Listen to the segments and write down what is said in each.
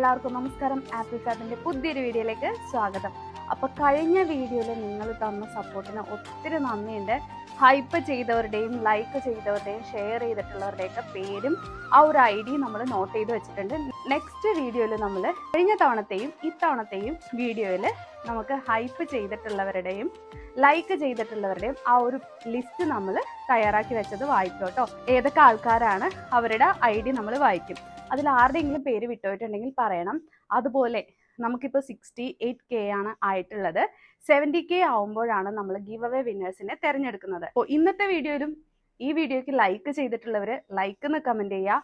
എല്ലാവർക്കും നമസ്കാരം. ആപ്പിൾ ഫാബിന്റെ പുതിയൊരു വീഡിയോയിലേക്ക് സ്വാഗതം. അപ്പോൾ കഴിഞ്ഞ വീഡിയോയിൽ നിങ്ങൾ തന്ന സപ്പോർട്ടിന് ഒത്തിരി നന്ദിയുണ്ട്. ഹൈപ്പ് ചെയ്തവരുടെയും ലൈക്ക് ചെയ്തവരുടെയും ഷെയർ ചെയ്തിട്ടുള്ളവരുടെയൊക്കെ പേരും ആ ഒരു ID നമ്മൾ നോട്ട് ചെയ്ത് വെച്ചിട്ടുണ്ട്. നെക്സ്റ്റ് വീഡിയോയിൽ നമ്മൾ കഴിഞ്ഞ തവണത്തെയും ഇത്തവണത്തെയും വീഡിയോയിൽ നമുക്ക് ഹൈപ്പ് ചെയ്തിട്ടുള്ളവരുടെയും ലൈക്ക് ചെയ്തിട്ടുള്ളവരുടെയും ആ ഒരു ലിസ്റ്റ് നമ്മൾ തയ്യാറാക്കി വെച്ചത് വായിക്കും കേട്ടോ. ഏതൊക്കെ ആൾക്കാരാണ് അവരുടെ ID നമ്മൾ വായിക്കും. അതിൽ ആരുടെയെങ്കിലും പേര് വിട്ടുപോയിട്ടുണ്ടെങ്കിൽ പറയണം. അതുപോലെ നമുക്കിപ്പോൾ 68K ആണ് ആയിട്ടുള്ളത്. 70K ആവുമ്പോഴാണ് നമ്മൾ ഗിവ് അവേ വിന്നേഴ്സിനെ തിരഞ്ഞെടുക്കുന്നത്. അപ്പോൾ ഇന്നത്തെ വീഡിയോയിലും ഈ വീഡിയോയ്ക്ക് ലൈക്ക് ചെയ്തിട്ടുള്ളവർ ലൈക്ക് എന്ന് കമൻറ്റ് ചെയ്യുക,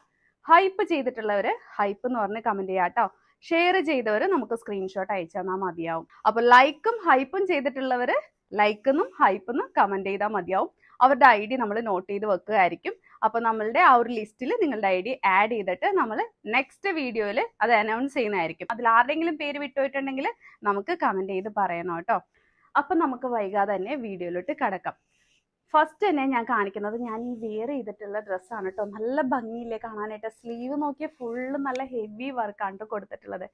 ഹൈപ്പ് ചെയ്തിട്ടുള്ളവർ ഹൈപ്പ് എന്ന് പറഞ്ഞ് കമൻറ്റ് ചെയ്യുക കേട്ടോ. ഷെയർ ചെയ്തവർ നമുക്ക് സ്ക്രീൻഷോട്ട് അയച്ചു തന്നാൽ മതിയാവും. അപ്പോൾ ലൈക്കും ഹൈപ്പും ചെയ്തിട്ടുള്ളവർ ലൈക്കെന്നും ഹൈപ്പെന്നും കമൻറ്റ് ചെയ്താൽ മതിയാവും. അവരുടെ ID നമ്മൾ നോട്ട് ചെയ്ത് വെക്കുകയായിരിക്കും. അപ്പോൾ നമ്മളുടെ ആ ഒരു ലിസ്റ്റിൽ നിങ്ങളുടെ ID ആഡ് ചെയ്തിട്ട് നമ്മൾ നെക്സ്റ്റ് വീഡിയോയിൽ അത് അനൗൺസ് ചെയ്യുന്നതായിരിക്കും. അതിൽ ആരുടെയെങ്കിലും പേര് വിട്ടുപോയിട്ടുണ്ടെങ്കിൽ നമുക്ക് കമൻറ്റ് ചെയ്ത് പറയണം കേട്ടോ. അപ്പം നമുക്ക് വൈകാതെ തന്നെ വീഡിയോയിലോട്ട് കടക്കാം. ഫസ്റ്റ് തന്നെ ഞാൻ കാണിക്കുന്നത് ഞാൻ ഈ വെയർ ചെയ്തിട്ടുള്ള ഡ്രസ്സാണ് കേട്ടോ. നല്ല ഭംഗിയില്ലേ കാണാനായിട്ട്. സ്ലീവ് നോക്കിയാൽ ഫുള്ള് നല്ല ഹെവി വർക്കാണ് കേട്ടോ കൊടുത്തിട്ടുള്ളത്.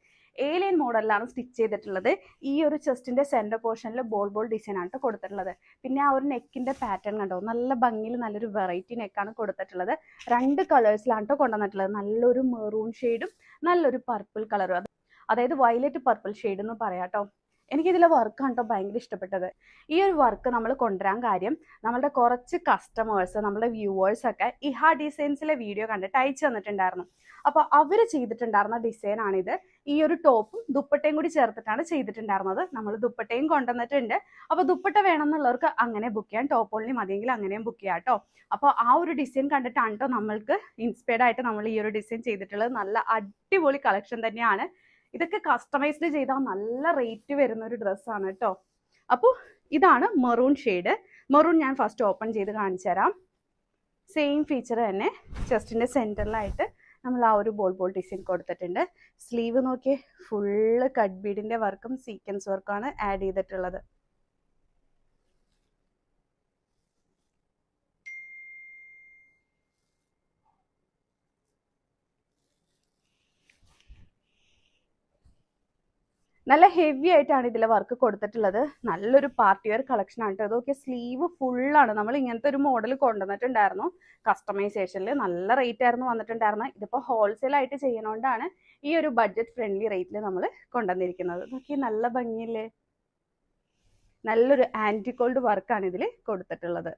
ഏലിയൻ മോഡലിലാണ് സ്റ്റിച്ച് ചെയ്തിട്ടുള്ളത്. ഈ ഒരു ചെസ്റ്റിൻ്റെ സെൻറ്റർ പോർഷനിൽ ബോൾ ഡിസൈൻ ആണ് കേട്ടോ കൊടുത്തിട്ടുള്ളത്. പിന്നെ ആ ഒരു നെക്കിൻ്റെ പാറ്റേൺ കണ്ടോ, നല്ല ഭംഗിയിൽ നല്ലൊരു വെറൈറ്റി നെക്കാണ് കൊടുത്തിട്ടുള്ളത്. 2 കളേഴ്സിലാണ് കേട്ടോ കൊണ്ടുവന്നിട്ടുള്ളത്. നല്ലൊരു മെറൂൺ ഷെയ്ഡും നല്ലൊരു പർപ്പിൾ കളറും, അതായത് വയലറ്റ് പർപ്പിൾ ഷെയ്ഡ് എന്ന് പറയാം കേട്ടോ. എനിക്കിതിലെ വർക്കാണ് കേട്ടോ ഭയങ്കര ഇഷ്ടപ്പെട്ടത്. ഈ ഒരു വർക്ക് നമ്മൾ കൊണ്ടുവരാൻ കാര്യം, നമ്മളുടെ കുറച്ച് കസ്റ്റമേഴ്സ്, നമ്മുടെ വ്യൂവേഴ്സൊക്കെ ഇഹ ഡിസൈൻസിലെ വീഡിയോ കണ്ടിട്ട് അയച്ചു തന്നിട്ടുണ്ടായിരുന്നു. അപ്പോൾ അവർ ചെയ്തിട്ടുണ്ടായിരുന്ന ഡിസൈനാണിത്. ഈ ഒരു ടോപ്പും ദുപ്പട്ടയും കൂടി ചേർത്തിട്ടാണ് ചെയ്തിട്ടുണ്ടായിരുന്നത്. നമ്മൾ ദുപ്പട്ടയും കൊണ്ടുവന്നിട്ടുണ്ട്. അപ്പോൾ ദുപ്പട്ട വേണമെന്നുള്ളവർക്ക് അങ്ങനെ ബുക്ക് ചെയ്യാം, ടോപ്പ് ഓൺലി മതിയെങ്കിൽ അങ്ങനെയും ബുക്ക് ചെയ്യാം കേട്ടോ. അപ്പോൾ ആ ഒരു ഡിസൈൻ കണ്ടിട്ടാണ് കേട്ടോ നമ്മൾക്ക് ഇൻസ്പയർഡ് ആയിട്ട് നമ്മൾ ഈ ഒരു ഡിസൈൻ ചെയ്തിട്ടുള്ളത്. നല്ല അടിപൊളി കളക്ഷൻ തന്നെയാണ്. ഇതൊക്കെ കസ്റ്റമൈസ്ഡ് ചെയ്താൽ നല്ല റേറ്റ് വരുന്ന ഒരു ഡ്രസ്സാണ് കേട്ടോ. അപ്പോൾ ഇതാണ് മെറൂൺ ഷെയ്ഡ്. മെറൂൺ ഞാൻ ഫസ്റ്റ് ഓപ്പൺ ചെയ്ത് കാണിച്ചു തരാം. സെയിം ഫീച്ചർ തന്നെ ചെസ്റ്റിൻ്റെ സെൻറ്ററിലായിട്ട് നമ്മൾ ആ ഒരു ബോൾ ഡിസൈൻ കൊടുത്തിട്ടുണ്ട്. സ്ലീവ് നോക്കിയേ, ഫുള്ള് കട്ട് ബീഡിൻ്റെ വർക്കും സീക്വൻസ് വർക്കാണ് ആഡ് ചെയ്തിട്ടുള്ളത്. നല്ല ഹെവി ആയിട്ടാണ് ഇതിലെ വർക്ക് കൊടുത്തിട്ടുള്ളത്. നല്ലൊരു പാർട്ടി വെയർ കളക്ഷൻ ആണ് കേട്ടോ. ഇതൊക്കെ സ്ലീവ് ഫുള്ളാണ്. നമ്മൾ ഇങ്ങനത്തെ ഒരു മോഡൽ കൊണ്ടുവന്നിട്ടുണ്ടായിരുന്നു കസ്റ്റമൈസേഷനിൽ. നല്ല റേറ്റ് ആയിരുന്നു വന്നിട്ടുണ്ടായിരുന്നത്. ഇതിപ്പോൾ ഹോൾസെയിൽ ആയിട്ട് ചെയ്യുന്നതുകൊണ്ടാണ് ഈ ഒരു ബഡ്ജറ്റ് ഫ്രണ്ട്ലി റേറ്റിൽ നമ്മൾ കൊണ്ടുവന്നിരിക്കുന്നത്. നോക്കി, നല്ല ഭംഗിയില്ലേ. നല്ലൊരു ആൻറ്റിക്കോൾഡ് വർക്കാണ് ഇതിൽ കൊടുത്തിട്ടുള്ളത്.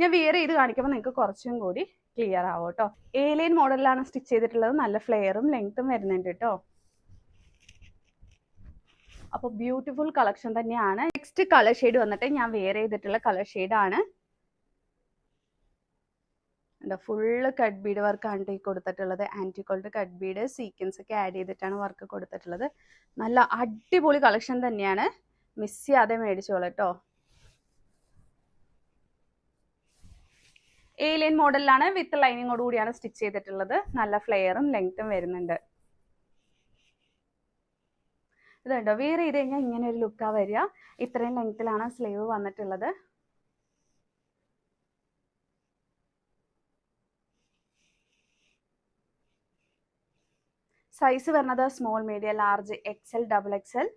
ഞാൻ വെയർ ചെയ്ത് കാണിക്കുമ്പോൾ നിങ്ങൾക്ക് കുറച്ചും കൂടി ക്ലിയർ ആവും കേട്ടോ. ഏലിയൻ മോഡലിലാണ് സ്റ്റിച്ച് ചെയ്തിട്ടുള്ളത്. നല്ല ഫ്ലെയറും ലെങ്ത്തും വരുന്നുണ്ട് കേട്ടോ. അപ്പോൾ ബ്യൂട്ടിഫുൾ കളക്ഷൻ തന്നെയാണ്. നെക്സ്റ്റ് കളർ ഷെയ്ഡ് വന്നിട്ട് ഞാൻ വെയർ ചെയ്തിട്ടുള്ള കളർ ഷെയ്ഡാണ്. ഫുള്ള് കട്ട് ബീഡ് വർക്കാണ് ഈ കൊടുത്തിട്ടുള്ളത്. ആൻറ്റിക്കോൾഡ് കട്ട് ബീഡ് സീക്വൻസ് ഒക്കെ ആഡ് ചെയ്തിട്ടാണ് വർക്ക് കൊടുത്തിട്ടുള്ളത്. നല്ല അടിപൊളി കളക്ഷൻ തന്നെയാണ്. മിസ് ചെയ്യാതെ മേടിച്ചോളൂ കേട്ടോ. ഏലിയൻ മോഡലിലാണ് വിത്ത് ലൈനിങ്ങോട് കൂടിയാണ് സ്റ്റിച്ച് ചെയ്തിട്ടുള്ളത്. നല്ല ഫ്ലെയറും ലെങ്ത്തും വരുന്നുണ്ട്. ഇതുണ്ടോ, വെയർ ചെയ്ത് കഴിഞ്ഞാൽ ഇങ്ങനെ ഒരു ലുക്കാണ് വരിക. ഇത്രയും ലെങ്ത്തിലാണ് സ്ലീവ് വന്നിട്ടുള്ളത്. സൈസ് വരുന്നത് small, medium, large, XL, XXL.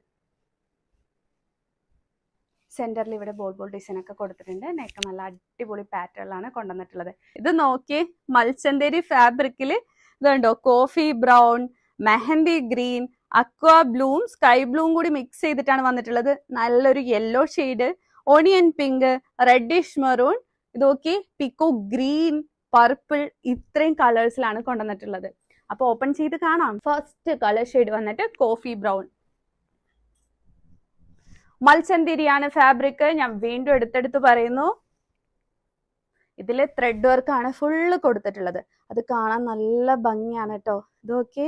സെന്ററിൽ ഇവിടെ ബോൾ ഡിസൈൻ ഒക്കെ കൊടുത്തിട്ടുണ്ട്. നെക്ക് നല്ല അടിപൊളി പാറ്റേണിലാണ് കൊണ്ടുവന്നിട്ടുള്ളത്. ഇത് നോക്കി, മൽച്ചന്തേരി ഫാബ്രിക്കിൽ ഇതുണ്ടോ, കോഫി ബ്രൗൺ, മെഹന്തി ഗ്രീൻ, അക്വാ ബ്ലൂം, സ്കൈ ബ്ലൂം കൂടി മിക്സ് ചെയ്തിട്ടാണ് വന്നിട്ടുള്ളത്. നല്ലൊരു yellow shade, onion pink, reddish maroon, ഇത് നോക്കി, പിക്കോ ഗ്രീൻ, പർപ്പിൾ, ഇത്രയും കളേഴ്സിലാണ് കൊണ്ടുവന്നിട്ടുള്ളത്. അപ്പോൾ ഓപ്പൺ ചെയ്ത് കാണാം. ഫസ്റ്റ് കളർ ഷെയ്ഡ് വന്നിട്ട് കോഫി ബ്രൗൺ. മൽച്ചന്തിരിയാണ് ഫാബ്രിക്. ഞാൻ വീണ്ടും എടുത്തെടുത്ത് പറയുന്നു. ഇതിൽ ത്രെഡ് വർക്കാണ് ഫുള്ള് കൊടുത്തിട്ടുള്ളത്. അത് കാണാൻ നല്ല ഭംഗിയാണ് കേട്ടോ. ഇതൊക്കെ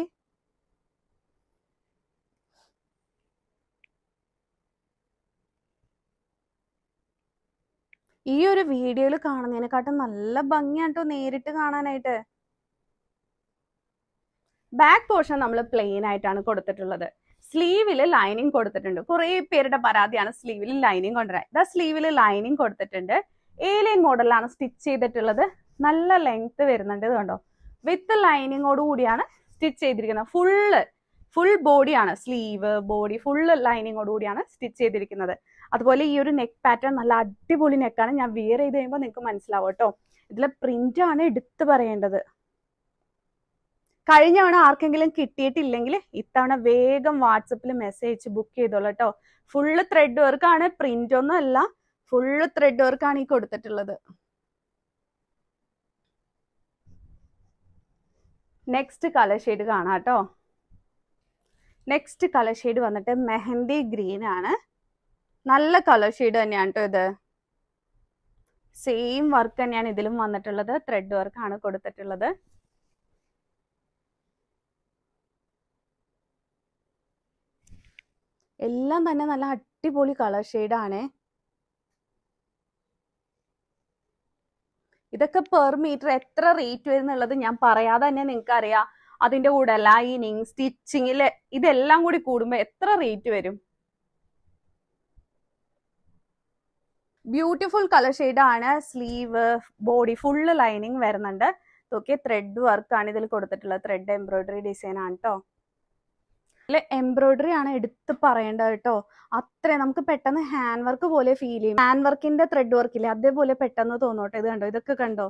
ഈ ഒരു വീഡിയോയിൽ കാണുന്നതിനെക്കാട്ടും നല്ല ഭംഗിയാണ് കേട്ടോ നേരിട്ട് കാണാനായിട്ട്. ബാക്ക് പോർഷൻ നമ്മൾ പ്ലെയിൻ ആയിട്ടാണ് കൊടുത്തിട്ടുള്ളത്. സ്ലീവിൽ ലൈനിങ് കൊടുത്തിട്ടുണ്ട്. കുറേ പേരുടെ പരാതിയാണ് സ്ലീവിൽ ലൈനിങ് കൊണ്ടുവരാൻ. ഇതാ സ്ലീവിൽ ലൈനിങ് കൊടുത്തിട്ടുണ്ട്. ഏലിയൻ മോഡലാണ് സ്റ്റിച്ച് ചെയ്തിട്ടുള്ളത്. നല്ല ലെങ്ത് വരുന്നുണ്ട്. ഇത് കണ്ടോ, വിത്ത് ലൈനിങ്ങോട് കൂടിയാണ് സ്റ്റിച്ച് ചെയ്തിരിക്കുന്നത്. ഫുൾ ബോഡിയാണ്, സ്ലീവ് ബോഡി ഫുള്ള് ലൈനിങ്ങോട് കൂടിയാണ് സ്റ്റിച്ച് ചെയ്തിരിക്കുന്നത്. അതുപോലെ ഈ ഒരു നെക്ക് പാറ്റേൺ നല്ല അടിപൊളി നെക്കാണ്. ഞാൻ വിയർ ചെയ്ത് കഴിയുമ്പോൾ നിങ്ങൾക്ക് മനസ്സിലാവും കേട്ടോ. ഇതിലെ പ്രിന്റ് ആണ് എടുത്തു പറയേണ്ടത്. കഴിഞ്ഞ തവണ ആർക്കെങ്കിലും കിട്ടിയിട്ടില്ലെങ്കിൽ ഇത്തവണ വേഗം വാട്സപ്പിൽ മെസ്സേജ് ബുക്ക് ചെയ്തോളൂ കേട്ടോ. ഫുള്ള് ത്രെഡ് വർക്കാണ്, പ്രിന്റ് ഒന്നും അല്ല, ഫുള്ള് ത്രെഡ് വർക്കാണ് ഈ കൊടുത്തിട്ടുള്ളത്. നെക്സ്റ്റ് കളർ ഷെയ്ഡ് കാണാം കേട്ടോ. നെക്സ്റ്റ് കളർ ഷെയ്ഡ് വന്നിട്ട് മെഹന്തി ഗ്രീൻ ആണ്. നല്ല കളർ ഷെയ്ഡ് തന്നെയാണ് കേട്ടോ ഇത്. സെയിം വർക്ക് തന്നെയാണ് ഇതിലും വന്നിട്ടുള്ളത്. ത്രെഡ് വർക്ക് ആണ് കൊടുത്തിട്ടുള്ളത്. എല്ലാം തന്നെ നല്ല അടിപൊളി കളർ ഷെയ്ഡാണ്. ഇതൊക്കെ പെർ മീറ്റർ എത്ര റേറ്റ് വരുന്നുള്ളത് ഞാൻ പറയാതെ തന്നെ നിങ്ങൾക്ക് അറിയാം. അതിന്റെ കൂടെ ലൈനിങ്, സ്റ്റിച്ചിങ്ങില് ഇതെല്ലാം കൂടി കൂടുമ്പോ എത്ര റേറ്റ് വരും. ബ്യൂട്ടിഫുൾ കളർ ഷെയ്ഡാണ്. സ്ലീവ് ബോഡി ഫുള്ള് ലൈനിങ് വരുന്നുണ്ട്. ഓക്കെ, ത്രെഡ് വർക്ക് ആണ് ഇതിൽ കൊടുത്തിട്ടുള്ളത്. ത്രെഡ് എംബ്രോയിഡറി ഡിസൈൻ ആണ് കേട്ടോ. എംബ്രോയിഡറി ആണ് എടുത്ത് പറയേണ്ടത് കേട്ടോ. അത്രയും നമുക്ക് പെട്ടെന്ന് ഹാൻഡ് വർക്ക് പോലെ ഫീൽ ചെയ്യും. ഹാൻഡ് വർക്കിന്റെ ത്രെഡ് വർക്ക് ഇല്ലേ, അതേപോലെ പെട്ടെന്ന് തോന്നോട്ടെ. ഇത് കണ്ടോ, ഇതൊക്കെ കണ്ടോ,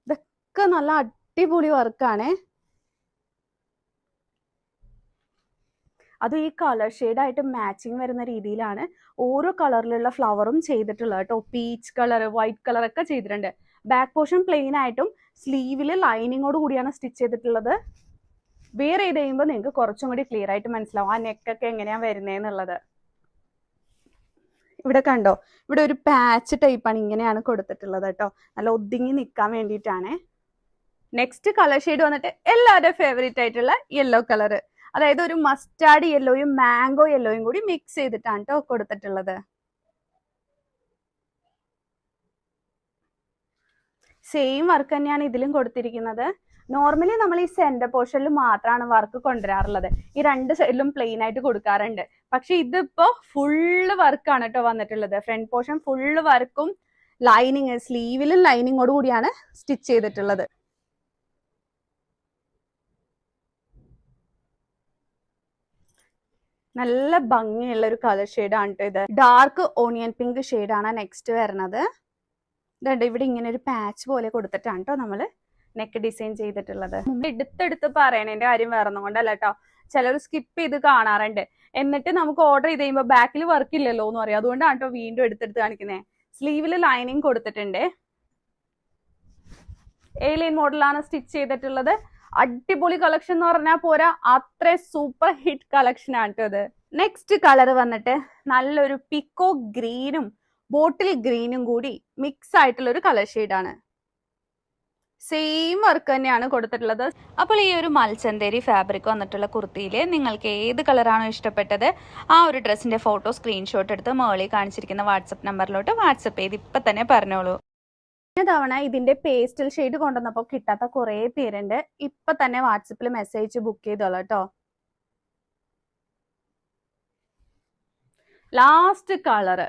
ഇതൊക്കെ നല്ല അടിപൊളി വർക്കാണ്. അത് ഈ കളർ ഷെയ്ഡായിട്ട് മാച്ചിങ് വരുന്ന രീതിയിലാണ് ഓരോ കളറിലുള്ള ഫ്ലവറും ചെയ്തിട്ടുള്ളത് കേട്ടോ. പീച്ച് കളർ, വൈറ്റ് കളർ ഒക്കെ ചെയ്തിട്ടുണ്ട്. ബാക്ക് പോർഷൻ പ്ലെയിൻ ആയിട്ടും സ്ലീവില് ലൈനിങ്ങോട് കൂടിയാണ് സ്റ്റിച്ച് ചെയ്തിട്ടുള്ളത്. വെയർ ചെയ്ത് കഴിയുമ്പോൾ നിങ്ങൾക്ക് കുറച്ചും കൂടി ക്ലിയർ ആയിട്ട് മനസ്സിലാവും ആ നെക്കൊക്കെ എങ്ങനെയാണ് വരുന്നതെന്നുള്ളത്. ഇവിടെ കണ്ടോ, ഇവിടെ ഒരു പാച്ച് ടൈപ്പാണ്, ഇങ്ങനെയാണ് കൊടുത്തിട്ടുള്ളത് കേട്ടോ. നല്ല ഒതുങ്ങി നിൽക്കാൻ വേണ്ടിയിട്ടാണ്. നെക്സ്റ്റ് കളർ ഷെയ്ഡ് വന്നിട്ട് എല്ലാവരുടെയും ഫേവറേറ്റ് ആയിട്ടുള്ള യെല്ലോ കളർ. അതായത് ഒരു മസ്റ്റാർഡ് യെല്ലോയും മാംഗോ യെല്ലോയും കൂടി മിക്സ് ചെയ്തിട്ടാണ് കേട്ടോ കൊടുത്തിട്ടുള്ളത്. സെയിം വർക്ക് തന്നെയാണ് ഇതിലും കൊടുത്തിരിക്കുന്നത്. നോർമലി നമ്മൾ ഈ സെന്റർ പോർഷനിൽ മാത്രമാണ് വർക്ക് കൊണ്ടുവരാറുള്ളത്. ഈ രണ്ട് സൈഡിലും പ്ലെയിൻ ആയിട്ട് കൊടുക്കാറുണ്ട്. പക്ഷെ ഇതിപ്പോ ഫുള്ള് വർക്കാണ് കേട്ടോ വന്നിട്ടുള്ളത്. ഫ്രണ്ട് പോർഷൻ ഫുള്ള് വർക്കും ലൈനിങ്, സ്ലീവിലും ലൈനിങ്ങോട് കൂടിയാണ് സ്റ്റിച്ച് ചെയ്തിട്ടുള്ളത്. നല്ല ഭംഗിയുള്ള ഒരു കളർ ഷെയ്ഡാണ് കേട്ടോ ഇത്. ഡാർക്ക് ഓണിയൻ പിങ്ക് ഷെയ്ഡാണ് നെക്സ്റ്റ് വരുന്നത്. ഇതുണ്ട്, ഇവിടെ ഇങ്ങനെ ഒരു പാച്ച് പോലെ കൊടുത്തിട്ടാണ് കേട്ടോ നമ്മള് നെക്ക് ഡിസൈൻ ചെയ്തിട്ടുള്ളത്. എടുത്തെടുത്ത് പറയണതിന്റെ കാര്യം വേറെ ഒന്നും കൊണ്ടല്ല കേട്ടോ. ചിലർ സ്കിപ്പ് ചെയ്ത് കാണാറുണ്ട്. എന്നിട്ട് നമുക്ക് ഓർഡർ ചെയ്ത് കഴിയുമ്പോൾ ബാക്കിൽ വർക്ക് ഇല്ലല്ലോ എന്ന് പറയും. അതുകൊണ്ടാണ് കേട്ടോ വീണ്ടും എടുത്തെടുത്ത് കാണിക്കുന്നത്. സ്ലീവില് ലൈനിങ് കൊടുത്തിട്ടുണ്ട്. ഏലിയൻ മോഡലാണ് സ്റ്റിച്ച് ചെയ്തിട്ടുള്ളത്. അടിപൊളി കളക്ഷൻ എന്ന് പറഞ്ഞാൽ പോരാ, അത്ര സൂപ്പർ ഹിറ്റ് കളക്ഷൻ ആണ് കേട്ടോ ഇത്. നെക്സ്റ്റ് കളർ വന്നിട്ട് നല്ലൊരു പിക്കോ ഗ്രീനും ബോട്ടിൽ ഗ്രീനും കൂടി മിക്സ് ആയിട്ടുള്ള ഒരു കളർ ഷെയ്ഡാണ്. സെയിം വർക്ക് തന്നെയാണ് കൊടുത്തിട്ടുള്ളത്. അപ്പോൾ ഈ ഒരു മൽച്ചന്തേരി ഫാബ്രിക് വന്നിട്ടുള്ള കുർത്തിയില് നിങ്ങൾക്ക് ഏത് കളറാണോ ഇഷ്ടപ്പെട്ടത് ആ ഒരു ഡ്രസ്സിന്റെ ഫോട്ടോ സ്ക്രീൻഷോട്ട് എടുത്ത് മേളിൽ കാണിച്ചിരിക്കുന്ന വാട്സപ്പ് നമ്പറിലോട്ട് വാട്സപ്പ് ചെയ്ത് ഇപ്പൊ തന്നെ പറഞ്ഞോളൂ. കഴിഞ്ഞ തവണ ഇതിന്റെ പേസ്റ്റൽ ഷെയ്ഡ് കൊണ്ടുവന്നപ്പോൾ കിട്ടാത്ത കുറെ പേരുണ്ട്. ഇപ്പൊ തന്നെ വാട്സപ്പിൽ മെസ്സേജ് ബുക്ക് ചെയ്തോളൂ കേട്ടോ. Last colour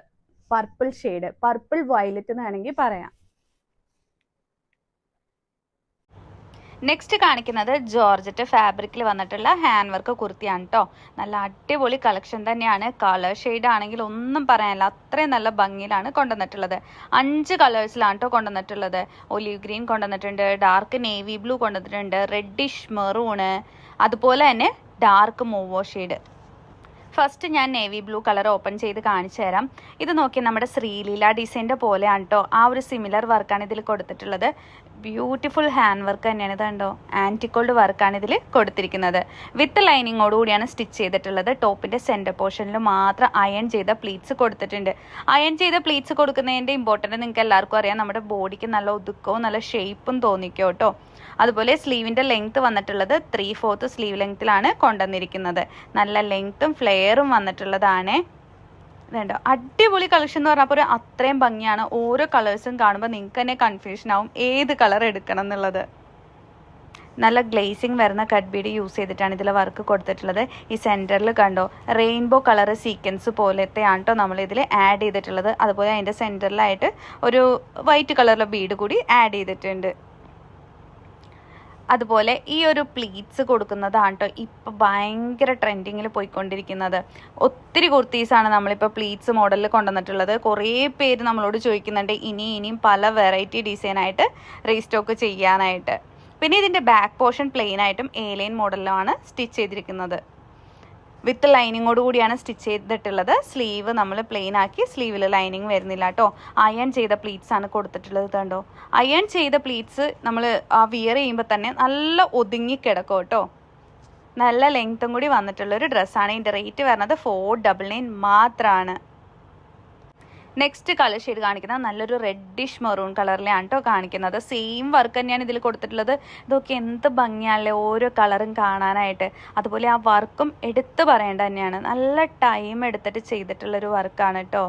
purple shade, purple violet എന്ന് വേണമെങ്കിൽ പറയാം. നെക്സ്റ്റ് കാണിക്കുന്നത് ജോർജറ്റ് ഫാബ്രിക്കിൽ വന്നിട്ടുള്ള ഹാൻഡ് വർക്ക് കുർത്തിയാണ് കേട്ടോ. നല്ല അടിപൊളി കളക്ഷൻ തന്നെയാണ്. കളർ ഷെയ്ഡ് ആണെങ്കിൽ ഒന്നും പറയാനില്ല, അത്രയും നല്ല ഭംഗിയിലാണ് കൊണ്ടുവന്നിട്ടുള്ളത്. 5 കളേഴ്സിലാണ് കേട്ടോ കൊണ്ടുവന്നിട്ടുള്ളത്. ഒലിവ് ഗ്രീൻ കൊണ്ടുവന്നിട്ടുണ്ട്, ഡാർക്ക് നേവി ബ്ലൂ കൊണ്ടുവന്നിട്ടുണ്ട്, റെഡിഷ് മെറൂണ്, അതുപോലെ തന്നെ ഡാർക്ക് മൂവോ ഷെയ്ഡ്. ഫസ്റ്റ് ഞാൻ നേവി ബ്ലൂ കളർ ഓപ്പൺ ചെയ്ത് കാണിച്ചു തരാം. ഇത് നോക്കി നമ്മുടെ ശ്രീലീല ഡിസൈൻ്റെ പോലെയാണ് കേട്ടോ. ആ ഒരു സിമിലർ വർക്കാണ് ഇതിൽ കൊടുത്തിട്ടുള്ളത്. ബ്യൂട്ടിഫുൾ ഹാൻഡ് വർക്ക് തന്നെയാണ്. ഇത് കണ്ടോ, ആൻറ്റിക്കോൾഡ് വർക്കാണ് ഇതിൽ കൊടുത്തിരിക്കുന്നത്. വിത്ത് ലൈനിങ്ങോട് കൂടിയാണ് സ്റ്റിച്ച് ചെയ്തിട്ടുള്ളത്. ടോപ്പിൻ്റെ സെൻറ്റർ പോർഷനിൽ മാത്രം അയൺ ചെയ്ത പ്ലീറ്റ്സ് കൊടുത്തിട്ടുണ്ട്. അയൺ ചെയ്ത പ്ലീറ്റ്സ് കൊടുക്കുന്നതിൻ്റെ ഇമ്പോർട്ടൻറ്റ് നിങ്ങൾക്ക് എല്ലാവർക്കും അറിയാം. നമ്മുടെ ബോഡിക്ക് നല്ല ഒതുക്കവും നല്ല ഷേപ്പും തോന്നിക്കും കേട്ടോ. അതുപോലെ സ്ലീവിൻ്റെ ലെങ്ത് വന്നിട്ടുള്ളത് 3/4 സ്ലീവ് ലെങ്ത്തിലാണ് കൊണ്ടുവന്നിരിക്കുന്നത്. നല്ല ലെങ്ത്തും ഫ്ലെയറും വന്നിട്ടുള്ളതാണ്. ഇതുണ്ടോ, അടിപൊളി കളക്ഷൻ എന്ന് പറഞ്ഞപ്പോൾ അത്രയും ഭംഗിയാണ്. ഓരോ കളേഴ്സും കാണുമ്പോൾ നിങ്ങൾക്ക് തന്നെ കൺഫ്യൂഷൻ ആവും ഏത് കളർ എടുക്കണം എന്നുള്ളത്. നല്ല ഗ്ലേസിങ് വരുന്ന കട്ട് ബീഡ് യൂസ് ചെയ്തിട്ടാണ് ഇതിൽ വർക്ക് കൊടുത്തിട്ടുള്ളത്. ഈ സെൻറ്ററിൽ കണ്ടോ, റെയിൻബോ കളർ സീക്വൻസ് പോലത്തെയാണ് കേട്ടോ നമ്മൾ ഇതിൽ ആഡ് ചെയ്തിട്ടുള്ളത്. അതുപോലെ അതിൻ്റെ സെൻറ്ററിലായിട്ട് ഒരു വൈറ്റ് കളറിലെ ബീഡ് കൂടി ആഡ് ചെയ്തിട്ടുണ്ട്. അതുപോലെ ഈ ഒരു പ്ലീറ്റ്സ് കൊടുക്കുന്നതാണ് കേട്ടോ ഇപ്പോൾ ഭയങ്കര ട്രെൻഡിങ്ങിൽ പോയിക്കൊണ്ടിരിക്കുന്നത്. ഒത്തിരി കുർത്തീസാണ് നമ്മളിപ്പോൾ പ്ലീറ്റ്സ് മോഡലിൽ കൊണ്ടുവന്നിട്ടുള്ളത്. കുറേ പേര് നമ്മളോട് ചോദിക്കുന്നുണ്ട് ഇനിയും പല വെറൈറ്റി ഡിസൈനായിട്ട് റീസ്റ്റോക്ക് ചെയ്യാനായിട്ട്. പിന്നെ ഇതിൻ്റെ ബാക്ക് പോർഷൻ പ്ലെയിൻ ആയിട്ടും A-ലൈൻ മോഡലിലാണ് സ്റ്റിച്ച് ചെയ്തിരിക്കുന്നത്. വിത്ത് ലൈനിങ്ങോട് കൂടിയാണ് സ്റ്റിച്ച് ചെയ്തിട്ടുള്ളത്. സ്ലീവ് നമ്മൾ പ്ലെയിൻ ആക്കി, സ്ലീവിൽ ലൈനിങ് വരുന്നില്ല കേട്ടോ. അയൺ ചെയ്ത പ്ലീറ്റ്സ് ആണ് കൊടുത്തിട്ടുള്ളത്. കണ്ടോ, അയൺ ചെയ്ത പ്ലീറ്റ്സ് നമ്മൾ വിയർ ചെയ്യുമ്പോൾ തന്നെ നല്ല ഒതുങ്ങി കിടക്കും കേട്ടോ. നല്ല ലെങ്ത്തും കൂടി വന്നിട്ടുള്ളൊരു ഡ്രസ്സാണ്. ഇതിൻ്റെ റേറ്റ് വരുന്നത് 499 മാത്രമാണ്. നെക്സ്റ്റ് കളർ ഷെയ്ഡ് കാണിക്കുന്നത് നല്ലൊരു റെഡിഷ് മെറൂൺ കളറിലാണ് കേട്ടോ കാണിക്കുന്നത്. സെയിം വർക്ക് തന്നെയാണ് ഇതിൽ കൊടുത്തിട്ടുള്ളത്. ഇതൊക്കെ എന്ത് ഭംഗിയാണല്ലേ ഓരോ കളറും കാണാനായിട്ട്. അതുപോലെ ആ വർക്കും എടുത്ത് പറയേണ്ട തന്നെയാണ്. നല്ല ടൈം എടുത്തിട്ട് ചെയ്തിട്ടുള്ളൊരു വർക്കാണ് കേട്ടോ.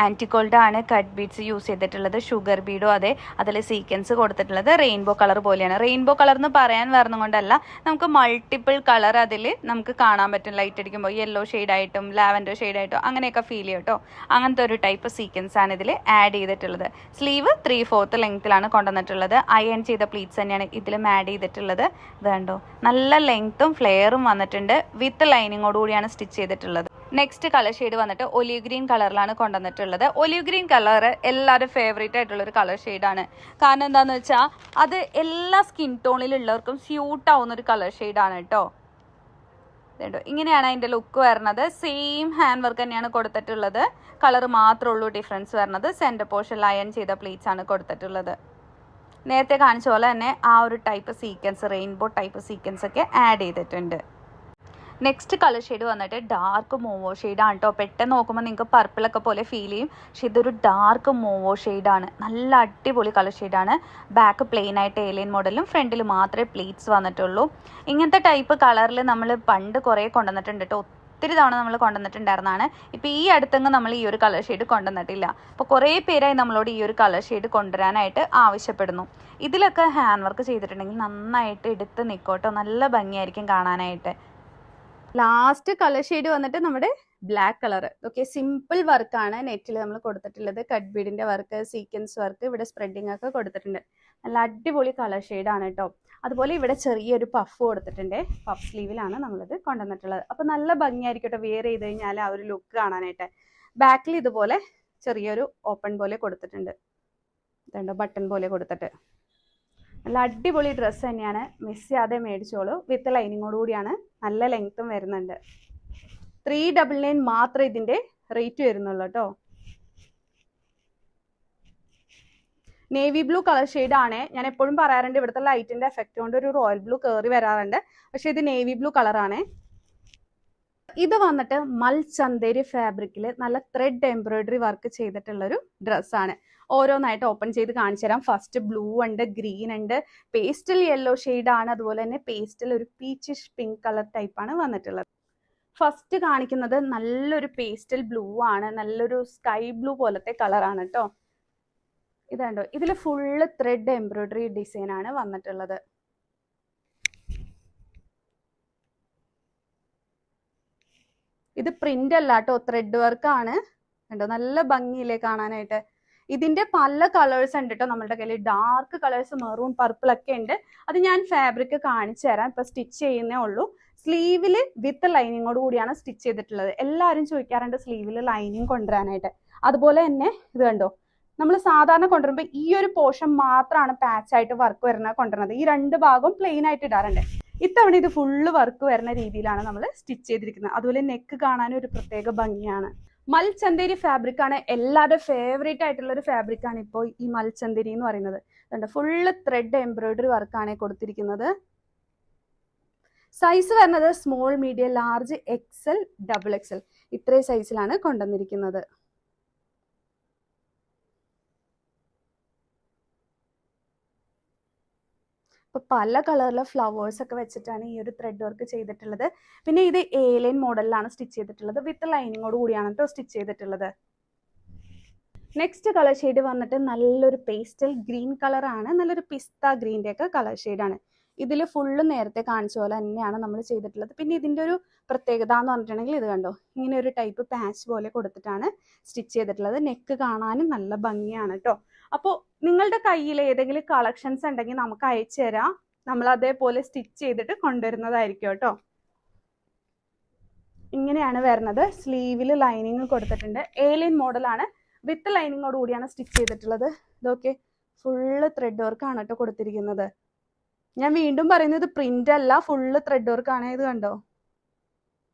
ആൻറ്റിഗോൾഡ് ആണ് കട്ട് ബീഡ്സ് യൂസ് ചെയ്തിട്ടുള്ളത്. ഷുഗർ ബീഡും അതെ, അതിൽ സീക്വൻസ് കൊടുത്തിട്ടുള്ളത് റെയിൻബോ കളർ പോലെയാണ്. റെയിൻബോ കളർ എന്ന് പറയാൻ വരുന്നതുകൊണ്ടല്ല, നമുക്ക് മൾട്ടിപ്പിൾ കളർ അതിൽ നമുക്ക് കാണാൻ പറ്റും. ലൈറ്റ് അടിക്കുമ്പോൾ യെല്ലോ ഷെയ്ഡായിട്ടും ലാവൻഡർ ഷെയ്ഡായിട്ടും അങ്ങനെയൊക്കെ ഫീൽ ചെയ്യും കേട്ടോ. അങ്ങനത്തെ ഒരു ടൈപ്പ് സീക്വൻസ് ആണ് ഇതിൽ ആഡ് ചെയ്തിട്ടുള്ളത്. സ്ലീവ് 3/4 ലെങ്ത്തിലാണ് കൊണ്ടുവന്നിട്ടുള്ളത്. അയൺ ചെയ്ത പ്ലീറ്റ്സ് തന്നെയാണ് ഇതിലും ആഡ് ചെയ്തിട്ടുള്ളത്. ഇത് കണ്ടോ, നല്ല ലെങ്ത്തും ഫ്ലെയറും വന്നിട്ടുണ്ട്. വിത്ത് ലൈനിങ്ങോട് കൂടിയാണ് സ്റ്റിച്ച് ചെയ്തിട്ടുള്ളത്. നെക്സ്റ്റ് കളർ ഷെയ്ഡ് വന്നിട്ട് ഒലിവ് ഗ്രീൻ കളറിലാണ് കൊണ്ടുവന്നിട്ടുള്ളത്. ഒലിവ് ഗ്രീൻ കളർ എല്ലാവരും ഫേവറേറ്റ് ആയിട്ടുള്ളൊരു കളർ ഷെയ്ഡാണ്. കാരണം എന്താണെന്ന് വെച്ചാൽ അത് എല്ലാ സ്കിൻ ടോണിലുള്ളവർക്കും സ്യൂട്ട് ആവുന്നൊരു കളർ ഷെയ്ഡാണ് കേട്ടോ. കേട്ടോ, ഇങ്ങനെയാണ് അതിൻ്റെ ലുക്ക് വരുന്നത്. സെയിം ഹാൻഡ് വർക്ക് തന്നെയാണ് കൊടുത്തിട്ടുള്ളത്. കളർ മാത്രമേ ഉള്ളൂ ഡിഫറൻസ് വരുന്നത്. സെൻറ്റർ പോർഷനിൽ അയൺ ചെയ്ത പ്ലീറ്റ്സ് ആണ് കൊടുത്തിട്ടുള്ളത്. നേരത്തെ കാണിച്ച പോലെ തന്നെ ആ ഒരു type sequence, rainbow type sequence ഒക്കെ ആഡ് ചെയ്തിട്ടുണ്ട്. നെക്സ്റ്റ് കളർ ഷെയ്ഡ് വന്നിട്ട് ഡാർക്ക് മോവോ ഷെയ്ഡാണ് കേട്ടോ. പെട്ടെന്ന് നോക്കുമ്പോൾ നിങ്ങൾക്ക് പർപ്പിളൊക്കെ പോലെ ഫീൽ ചെയ്യും. പക്ഷെ ഇതൊരു ഡാർക്ക് മോവോ ഷെയ്ഡാണ്. നല്ല അടിപൊളി കളർ ഷെയ്ഡാണ്. ബാക്ക് പ്ലെയിൻ ആയിട്ട് A-ലൈൻ മോഡലും ഫ്രണ്ടിൽ മാത്രമേ പ്ലീറ്റ്സ് വന്നിട്ടുള്ളൂ. ഇങ്ങനത്തെ ടൈപ്പ് കളറിൽ നമ്മൾ പണ്ട് കുറേ കൊണ്ടുവന്നിട്ടുണ്ട് കേട്ടോ. ഒത്തിരി തവണ നമ്മൾ കൊണ്ടുവന്നിട്ടുണ്ടായിരുന്നതാണ്. ഇപ്പോൾ ഈ അടുത്തെങ്ങും നമ്മൾ ഈ ഒരു കളർ ഷെയ്ഡ് കൊണ്ടുവന്നിട്ടില്ല. അപ്പോൾ കുറേ പേരായി നമ്മളോട് ഈ ഒരു കളർ ഷെയ്ഡ് കൊണ്ടുവരാനായിട്ട് ആവശ്യപ്പെടുന്നു. ഇതിലൊക്കെ ഹാൻഡ് വർക്ക് ചെയ്തിട്ടുണ്ടെങ്കിൽ നന്നായിട്ട് എടുത്ത് നിൽക്കോട്ടോ. നല്ല ഭംഗിയായിരിക്കും കാണാനായിട്ട്. ലാസ്റ്റ് കളർ ഷെയ്ഡ് വന്നിട്ട് നമ്മുടെ ബ്ലാക്ക് കളർ. ഓക്കെ, സിമ്പിൾ വർക്കാണ് നെറ്റിൽ നമ്മൾ കൊടുത്തിട്ടുള്ളത്. കട്ട് ബീഡിന്റെ വർക്ക്, സീക്വൻസ് വർക്ക്, ഇവിടെ സ്പ്രെഡിങ് ഒക്കെ കൊടുത്തിട്ടുണ്ട്. നല്ല അടിപൊളി കളർ ഷെയ്ഡാണ് കേട്ടോ. അതുപോലെ ഇവിടെ ചെറിയൊരു പഫ് കൊടുത്തിട്ടുണ്ട്. പഫ് സ്ലീവിലാണ് നമ്മളിത് കൊണ്ടുവന്നിട്ടുള്ളത്. അപ്പോൾ നല്ല ഭംഗിയായിരിക്കും കേട്ടോ വെയർ ചെയ്ത് കഴിഞ്ഞാൽ ആ ഒരു ലുക്ക് കാണാനായിട്ട്. ബാക്കിൽ ഇതുപോലെ ചെറിയൊരു ഓപ്പൺ പോലെ കൊടുത്തിട്ടുണ്ട്. ഇതുണ്ടോ, ബട്ടൺ പോലെ കൊടുത്തിട്ട് നല്ല അടിപൊളി ഡ്രസ്സ് തന്നെയാണ്. മിസ് ചെയ്യാതെ മേടിച്ചോളൂ. വിത്ത് ലൈനിങ്ങോട് കൂടിയാണ്. നല്ല ലെങ്ത്തും വരുന്നുണ്ട്. 399 മാത്രമേ ഇതിൻ്റെ റേറ്റ് വരുന്നുള്ളൂ കേട്ടോ. നേവി ബ്ലൂ കളർ ഷെയ്ഡാണ്. ഞാൻ എപ്പോഴും പറയാറുണ്ട് ഇവിടുത്തെ ലൈറ്റിന്റെ എഫക്റ്റ് കൊണ്ട് ഒരു റോയൽ ബ്ലൂ കയറി വരാറുണ്ട്. പക്ഷെ ഇത് നേവി ബ്ലൂ കളറാണ്. ഇത് വന്നിട്ട് മൽചന്തേരി ഫാബ്രിക്കിൽ നല്ല ത്രെഡ് എംബ്രോയിഡറി വർക്ക് ചെയ്തിട്ടുള്ളൊരു ഡ്രസ്സാണ്. ഓരോന്നായിട്ട് ഓപ്പൺ ചെയ്ത് കാണിച്ചു തരാം. ഫസ്റ്റ് ബ്ലൂ ഉണ്ട്, ഗ്രീൻ ഉണ്ട്, പേസ്റ്റൽ യെല്ലോ ഷെയ്ഡാണ്. അതുപോലെ തന്നെ പേസ്റ്റൽ ഒരു പീച്ചിഷ് പിങ്ക് കളർ ടൈപ്പാണ് വന്നിട്ടുള്ളത്. ഫസ്റ്റ് കാണിക്കുന്നത് നല്ലൊരു പേസ്റ്റൽ ബ്ലൂ ആണ്. നല്ലൊരു സ്കൈ ബ്ലൂ പോലത്തെ കളറാണ് കേട്ടോ. ഇതുണ്ടോ, ഇതിൽ ഫുള്ള് ത്രെഡ് എംബ്രോയിഡറി ഡിസൈൻ ആണ് വന്നിട്ടുള്ളത്. ഇത് പ്രിന്റ് അല്ല കേട്ടോ, ത്രെഡ് വർക്ക് ആണ്. കണ്ടോ, നല്ല ഭംഗിയില്ലേ കാണാനായിട്ട്. ഇതിന്റെ പല കളേഴ്സ് ഉണ്ട് കേട്ടോ നമ്മളുടെ കയ്യിൽ. ഡാർക്ക് കളേഴ്സ്, മെറൂൺ, പർപ്പിൾ ഒക്കെ ഉണ്ട്. അത് ഞാൻ ഫാബ്രിക് കാണിച്ചു തരാം. ഇപ്പൊ സ്റ്റിച്ച് ചെയ്യുന്നേ ഉള്ളൂ. സ്ലീവില് വിത്ത് ലൈനിങ്ങോട് കൂടിയാണ് സ്റ്റിച്ച് ചെയ്തിട്ടുള്ളത്. എല്ലാവരും ചോദിക്കാറുണ്ട് സ്ലീവിൽ ലൈനിങ് കൊണ്ടുവരാനായിട്ട്. അതുപോലെ തന്നെ ഇത് കണ്ടോ, നമ്മൾ സാധാരണ കൊണ്ടുവരുമ്പോൾ ഈ ഒരു പോർഷൻ മാത്രമാണ് പാച്ച് ആയിട്ട് വർക്ക് വരുന്ന കൊണ്ടുവരുന്നത്. ഈ രണ്ട് ഭാഗവും പ്ലെയിൻ ആയിട്ട് ഇടാറുണ്ട്. ഇത്തവണ ഇത് ഫുള്ള് വർക്ക് വരുന്ന രീതിയിലാണ് നമ്മൾ സ്റ്റിച്ച് ചെയ്തിരിക്കുന്നത്. അതുപോലെ നെക്ക് കാണാനും ഒരു പ്രത്യേക ഭംഗിയാണ്. മൽചന്തേരി ഫാബ്രിക് ആണ് എല്ലാവരുടെ ഫേവറേറ്റ് ആയിട്ടുള്ള ഒരു ഫാബ്രിക് ആണ് ഇപ്പോൾ ഈ മൽചന്തേരി എന്ന് പറയുന്നത്. അതുകൊണ്ട് ഫുള്ള് ത്രെഡ് എംബ്രോയിഡറി വർക്കാണ് കൊടുത്തിരിക്കുന്നത്. സൈസ് വരുന്നത് small, medium, large, XL, XXL ഇത്രയും സൈസിലാണ് കൊണ്ടുവന്നിരിക്കുന്നത്. ഇപ്പൊ പല കളറിലെ ഫ്ലവേഴ്സ് ഒക്കെ വെച്ചിട്ടാണ് ഈ ഒരു ത്രെഡ് വർക്ക് ചെയ്തിട്ടുള്ളത്. പിന്നെ ഇത് A-ലൈൻ മോഡലിലാണ് സ്റ്റിച്ച് ചെയ്തിട്ടുള്ളത്. വിത്ത് ലൈനിങ്ങോട് കൂടിയാണ് കേട്ടോ സ്റ്റിച്ച് ചെയ്തിട്ടുള്ളത്. നെക്സ്റ്റ് കളർ ഷെയ്ഡ് വന്നിട്ട് നല്ലൊരു പേസ്റ്റൽ ഗ്രീൻ കളറാണ്. നല്ലൊരു പിസ്ത ഗ്രീൻ്റെ ഒക്കെ കളർ ഷെയ്ഡാണ്. ഇതിൽ ഫുള്ള് നേരത്തെ കാണിച്ച പോലെ തന്നെയാണ് നമ്മൾ ചെയ്തിട്ടുള്ളത്. പിന്നെ ഇതിൻ്റെ ഒരു പ്രത്യേകത എന്ന് പറഞ്ഞിട്ടുണ്ടെങ്കിൽ ഇത് കണ്ടോ, ഇങ്ങനെ ഒരു ടൈപ്പ് പാച്ച് പോലെ കൊടുത്തിട്ടാണ് സ്റ്റിച്ച് ചെയ്തിട്ടുള്ളത്. നെക്ക് കാണാനും നല്ല ഭംഗിയാണ് കേട്ടോ. അപ്പോൾ നിങ്ങളുടെ കയ്യിൽ ഏതെങ്കിലും കളക്ഷൻസ് ഉണ്ടെങ്കിൽ നമുക്ക് അയച്ചു തരാം. നമ്മൾ അതേപോലെ സ്റ്റിച്ച് ചെയ്തിട്ട് കൊണ്ടുവരുന്നതായിരിക്കും കേട്ടോ. ഇങ്ങനെയാണ് വരുന്നത്. സ്ലീവിൽ ലൈനിങ് കൊടുത്തിട്ടുണ്ട്. ഏലിയൻ മോഡലാണ്, വിത്ത് ലൈനിങ്ങോട് കൂടിയാണ് സ്റ്റിച്ച് ചെയ്തിട്ടുള്ളത്. ഇതൊക്കെ ഫുള്ള് ത്രെഡ് വർക്കാണ് കേട്ടോ കൊടുത്തിരിക്കുന്നത്. ഞാൻ വീണ്ടും പറയുന്നത് പ്രിന്റ് അല്ല, ഫുള്ള് ത്രെഡ് വർക്കാണ്. ഇത് കണ്ടോ,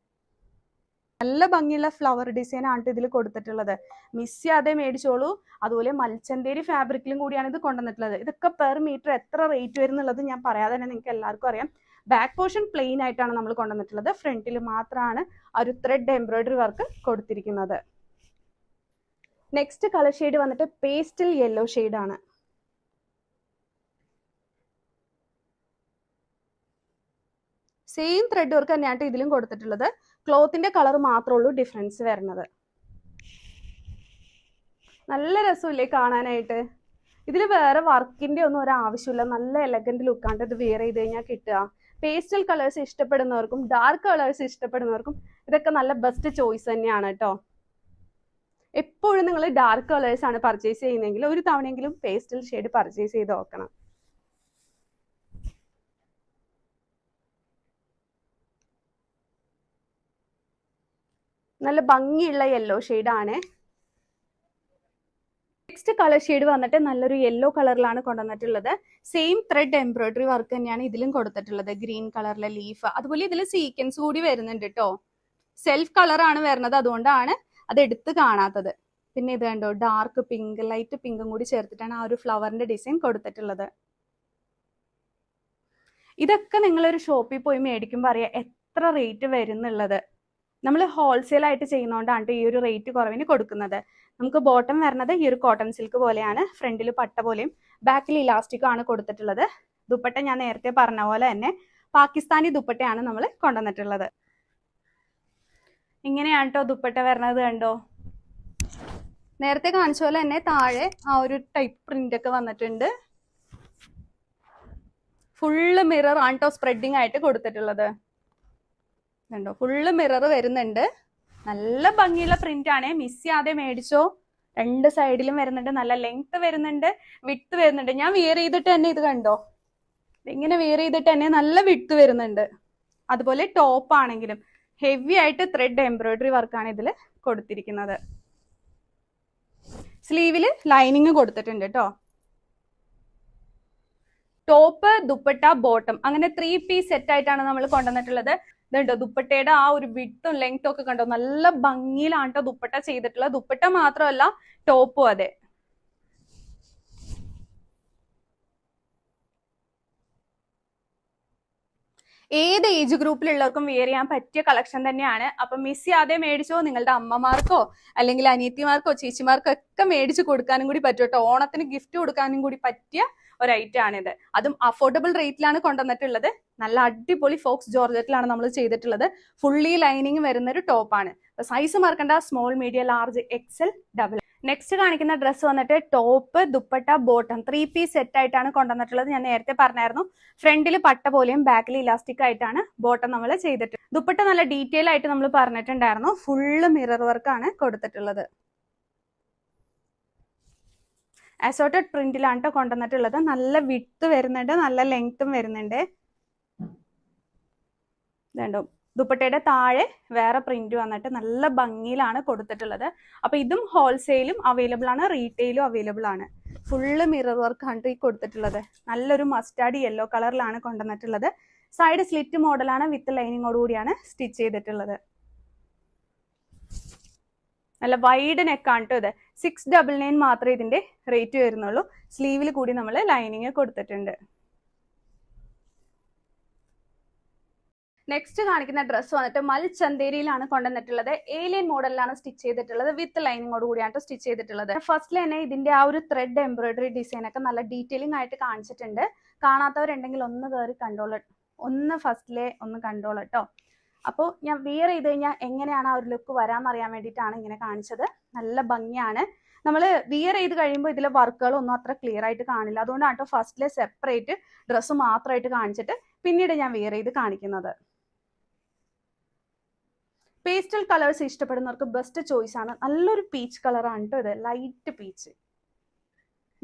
നല്ല ഭംഗിയുള്ള ഫ്ലവർ ഡിസൈൻ ആണ് ഇതിൽ കൊടുത്തിട്ടുള്ളത്. മിസ് ചെയ്യാതെ മേടിച്ചോളൂ. അതുപോലെ മൽച്ചന്തേരി ഫാബ്രിക്കിലും കൂടിയാണ് ഇത് കൊണ്ടുവന്നിട്ടുള്ളത്. ഇതൊക്കെ പെർ മീറ്റർ എത്ര റേറ്റ് വരുന്നുള്ളത് ഞാൻ പറയാതെ തന്നെ നിങ്ങൾക്ക് എല്ലാവർക്കും അറിയാം. ബാക്ക് പോർഷൻ പ്ലെയിൻ ആയിട്ടാണ് നമ്മൾ കൊണ്ടുവന്നിട്ടുള്ളത്. ഫ്രണ്ടിൽ മാത്രമാണ് ആ ഒരു ത്രെഡ് എംബ്രോയിഡറി വർക്ക് കൊടുത്തിരിക്കുന്നത്. നെക്സ്റ്റ് കളർ ഷെയ്ഡ് വന്നിട്ട് പേസ്റ്റൽ യെല്ലോ ഷെയ്ഡാണ്. സെയിം ത്രെഡ് വർക്ക് തന്നെയാണ് ഇതിലും കൊടുത്തിട്ടുള്ളത്. ക്ലോത്തിന്റെ കളർ മാത്രമേ ഉള്ളൂ ഡിഫറൻസ് വരുന്നത്. നല്ല രസമില്ലേ കാണാനായിട്ട്? ഇതിൽ വേറെ വർക്കിന്റെ ഒന്നും ഒരു ആവശ്യമില്ല. നല്ല എലഗന്റ് ലുക്കാണ്ട് ഇത് വെയർ ചെയ്ത് കഴിഞ്ഞാൽ കിട്ടുക. പേസ്റ്റൽ കളേഴ്സ് ഇഷ്ടപ്പെടുന്നവർക്കും ഡാർക്ക് കളേഴ്സ് ഇഷ്ടപ്പെടുന്നവർക്കും ഇതൊക്കെ നല്ല ബെസ്റ്റ് ചോയ്സ് തന്നെയാണ് കേട്ടോ. എപ്പോഴും നിങ്ങൾ ഡാർക്ക് കളേഴ്സ് ആണ് പർച്ചേസ് ചെയ്യുന്നതെങ്കിൽ ഒരു തവണയെങ്കിലും പേസ്റ്റൽ ഷെയ്ഡ് പർച്ചേസ് ചെയ്ത് നോക്കണം. നല്ല ഭംഗിയുള്ള യെല്ലോ ഷെയ്ഡാണ്. നെക്സ്റ്റ് കളർ ഷെയ്ഡ് വന്നിട്ട് നല്ലൊരു യെല്ലോ കളറിലാണ് കൊണ്ടുവന്നിട്ടുള്ളത്. സെയിം ത്രെഡ് എംബ്രോയിഡറി വർക്ക് തന്നെയാണ് ഇതിലും കൊടുത്തിട്ടുള്ളത്. ഗ്രീൻ കളറിലെ ലീഫ്, അതുപോലെ ഇതിൽ സീക്വൻസ് കൂടി വരുന്നുണ്ട് കേട്ടോ. സെൽഫ് കളറാണ് വരുന്നത്, അതുകൊണ്ടാണ് അത് എടുത്ത് കാണാത്തത്. പിന്നെ ഇത് കണ്ടോ, ഡാർക്ക് പിങ്ക്, ലൈറ്റ് പിങ്കും കൂടി ചേർത്തിട്ടാണ് ആ ഒരു ഫ്ലവറിന്റെ ഡിസൈൻ കൊടുത്തിട്ടുള്ളത്. ഇതൊക്കെ നിങ്ങളൊരു ഷോപ്പിൽ പോയി മേടിക്കുമ്പോൾ അറിയാം എത്ര റേറ്റ് വരുന്നുള്ളത്. നമ്മൾ ഹോൾസെയിൽ ആയിട്ട് ചെയ്യുന്നതുകൊണ്ടാണ് ഈ ഒരു റേറ്റ് കുറവിന് കൊടുക്കുന്നത്. നമുക്ക് ബോട്ടം വരുന്നത് ഈ ഒരു കോട്ടൺ സിൽക്ക് പോലെയാണ്. ഫ്രണ്ടിൽ പട്ട പോലെയും ബാക്കിൽ ഇലാസ്റ്റിക്കും ആണ് കൊടുത്തിട്ടുള്ളത്. ദുപ്പട്ട ഞാൻ നേരത്തെ പറഞ്ഞ പോലെ തന്നെ പാകിസ്ഥാനി ദുപ്പട്ടയാണ് നമ്മൾ കൊണ്ടുവന്നിട്ടുള്ളത്. ഇങ്ങനെയാണ് കേട്ടോ ദുപ്പട്ട വരുന്നത്. കണ്ടോ, നേരത്തെ കാണിച്ച പോലെ തന്നെ താഴെ ആ ഒരു ടൈപ്പ് പ്രിന്റ് ഒക്കെ വന്നിട്ടുണ്ട്. ഫുള്ള് മിറർ ആണ് കേട്ടോ സ്പ്രെഡിങ് ആയിട്ട് കൊടുത്തിട്ടുള്ളത്. കണ്ടോ, ഫുള്ള് മിറർ വരുന്നുണ്ട്. നല്ല ഭംഗിയുള്ള പ്രിന്റ് ആണ്, മിസ് ചെയ്യാതെ മേടിച്ചോ. രണ്ട് സൈഡിലും വരുന്നുണ്ട്, നല്ല ലെങ്ത് വരുന്നുണ്ട്, വിഡ്ത്ത് വരുന്നുണ്ട്. ഞാൻ വെയർ ചെയ്തിട്ട് തന്നെ ഇത് കണ്ടോ, ഇങ്ങനെ വെയർ ചെയ്തിട്ട് തന്നെ നല്ല വിഡ്ത്ത് വരുന്നുണ്ട്. അതുപോലെ ടോപ്പ് ആണെങ്കിലും ഹെവി ആയിട്ട് ത്രെഡ് എംബ്രോയിഡറി വർക്കാണ് ഇതിൽ കൊടുത്തിരിക്കുന്നത്. സ്ലീവില് ലൈനിങ് കൊടുത്തിട്ടുണ്ട് കേട്ടോ. ടോപ്പ്, ദുപ്പട്ട, ബോട്ടം അങ്ങനെ 3 പീസ് സെറ്റ് ആയിട്ടാണ് നമ്മൾ കൊണ്ടുവന്നിട്ടുള്ളത്. ഇതുണ്ടോ, ദുപ്പട്ടയുടെ ആ ഒരു വിഡ്ത്തും ലെങ്ത്തും ഒക്കെ കണ്ടോ, നല്ല ഭംഗിയിലാണ് കേട്ടോ ദുപ്പട്ട ചെയ്തിട്ടുള്ളത്. ദുപ്പട്ട മാത്രമല്ല ടോപ്പും അതെ. ഏത് ഏജ് ഗ്രൂപ്പിലുള്ളവർക്കും വെയർ ചെയ്യാൻ പറ്റിയ കളക്ഷൻ തന്നെയാണ്. അപ്പൊ മിസ് ചെയ്യാതെ മേടിച്ചോ. നിങ്ങളുടെ അമ്മമാർക്കോ അല്ലെങ്കിൽ അനിയത്തിമാർക്കോ ചേച്ചിമാർക്കോ ഒക്കെ മേടിച്ച് കൊടുക്കാനും കൂടി പറ്റും കേട്ടോ. ഓണത്തിന് ഗിഫ്റ്റ് കൊടുക്കാനും കൂടി പറ്റിയ ഒരു ഐറ്റം ആണിത്. അതും അഫോർഡബിൾ റേറ്റിലാണ് കൊണ്ടുവന്നിട്ടുള്ളത്. നല്ല അടിപൊളി ഫോക്സ് ജോർജറ്റിലാണ് നമ്മൾ ചെയ്തിട്ടുള്ളത്. ഫുള്ളി ലൈനിങ് വരുന്ന ഒരു ടോപ്പാണ്. സൈസ് മറക്കണ്ട, small, medium, large, XL, double. Next കാണിക്കുന്ന ഡ്രസ്സ് വന്നിട്ട് top, dupatta, bottom 3 piece set ആയിട്ടാണ് കൊണ്ടുവന്നിട്ടുള്ളത്. ഞാൻ നേരത്തെ പറഞ്ഞായിരുന്നു, ഫ്രണ്ടിൽ പട്ട പോലെയും ബാക്കിൽ ഇലാസ്റ്റിക് ആയിട്ടാണ് ബോട്ടം നമ്മൾ ചെയ്തിട്ട്. ദുപ്പട്ട നല്ല ഡീറ്റെയിൽ ആയിട്ട് നമ്മൾ പറഞ്ഞിട്ടുണ്ടായിരുന്നു. ഫുള്ള് മിറർ വർക്കാണ് കൊടുത്തിട്ടുള്ളത്. അസോർട്ടഡ് പ്രിന്റിലാണ് കേട്ടോ കൊണ്ടുവന്നിട്ടുള്ളത്. നല്ല വിഡ്ത്ത് വരുന്നുണ്ട്, നല്ല ലെങ്ത്തും വരുന്നുണ്ട്. ഇതുണ്ടോ, ദുപ്പട്ടയുടെ താഴെ വേറെ പ്രിന്റ് വന്നിട്ട് നല്ല ഭംഗിയിലാണ് കൊടുത്തിട്ടുള്ളത്. അപ്പൊ ഇതും ഹോൾസെയിലും അവൈലബിൾ ആണ്, റീറ്റെയിലും അവൈലബിൾ ആണ്. ഫുള്ള് മിറർ വർക്ക് ആണ് ഈ കൊടുത്തിട്ടുള്ളത്. നല്ലൊരു മസ്റ്റാർഡ് യെല്ലോ കളറിലാണ് കൊണ്ടുവന്നിട്ടുള്ളത്. സൈഡ് സ്ലിറ്റ് മോഡലാണ്, വിത്ത് ലൈനിങ്ങോട് കൂടിയാണ് സ്റ്റിച്ച് ചെയ്തിട്ടുള്ളത്. നല്ല വൈഡ് നെക്കാണ് കേട്ടോ ഇത്. 699 മാത്രമേ ഇതിന്റെ റേറ്റ് വരുന്നുള്ളൂ. സ്ലീവിൽ കൂടി നമ്മൾ ലൈനിങ് കൊടുത്തിട്ടുണ്ട്. നെക്സ്റ്റ് കാണിക്കുന്ന ഡ്രസ്സ് വന്നിട്ട് മൽച്ചന്തേരിയിലാണ് കൊണ്ടുവന്നിട്ടുള്ളത്. ഏലിയൻ മോഡലിലാണ് സ്റ്റിച്ച് ചെയ്തിട്ടുള്ളത്. വിത്ത് ലൈനിങ്ങോട് കൂടിയാണ് സ്റ്റിച്ച് ചെയ്തിട്ടുള്ളത്. ഫസ്റ്റിൽ തന്നെ ഇതിന്റെ ആ ഒരു ത്രെഡ് എംബ്രോയിഡറി ഡിസൈൻ ഒക്കെ നല്ല ഡീറ്റെയിലിംഗ് ആയിട്ട് കാണിച്ചിട്ടുണ്ട്. കാണാത്തവരുണ്ടെങ്കിൽ ഒന്ന് കയറി കണ്ടോളൂ, ഒന്ന് ഫസ്റ്റിലെ ഒന്ന് കണ്ടോളൂ കേട്ടോ. അപ്പോൾ ഞാൻ വെയർ ചെയ്ത് കഴിഞ്ഞാൽ എങ്ങനെയാണ് ആ ഒരു ലുക്ക് വരാമെന്നറിയാൻ വേണ്ടിയിട്ടാണ് ഇങ്ങനെ കാണിച്ചത്. നല്ല ഭംഗിയാണ്. നമ്മൾ വിയർ ചെയ്ത് കഴിയുമ്പോൾ ഇതിലെ വർക്കുകളൊന്നും അത്ര ക്ലിയർ ആയിട്ട് കാണില്ല. അതുകൊണ്ടാണ് കേട്ടോ ഫസ്റ്റിലെ സെപ്പറേറ്റ് ഡ്രസ്സ് മാത്രമായിട്ട് കാണിച്ചിട്ട് പിന്നീട് ഞാൻ വിയർ ചെയ്ത് കാണിക്കുന്നത്. പേസ്റ്റൽ കളേഴ്സ് ഇഷ്ടപ്പെടുന്നവർക്ക് ബെസ്റ്റ് ചോയ്സ് ആണ്. നല്ലൊരു പീച്ച് കളറാണ് കേട്ടോ ഇത്, light peach.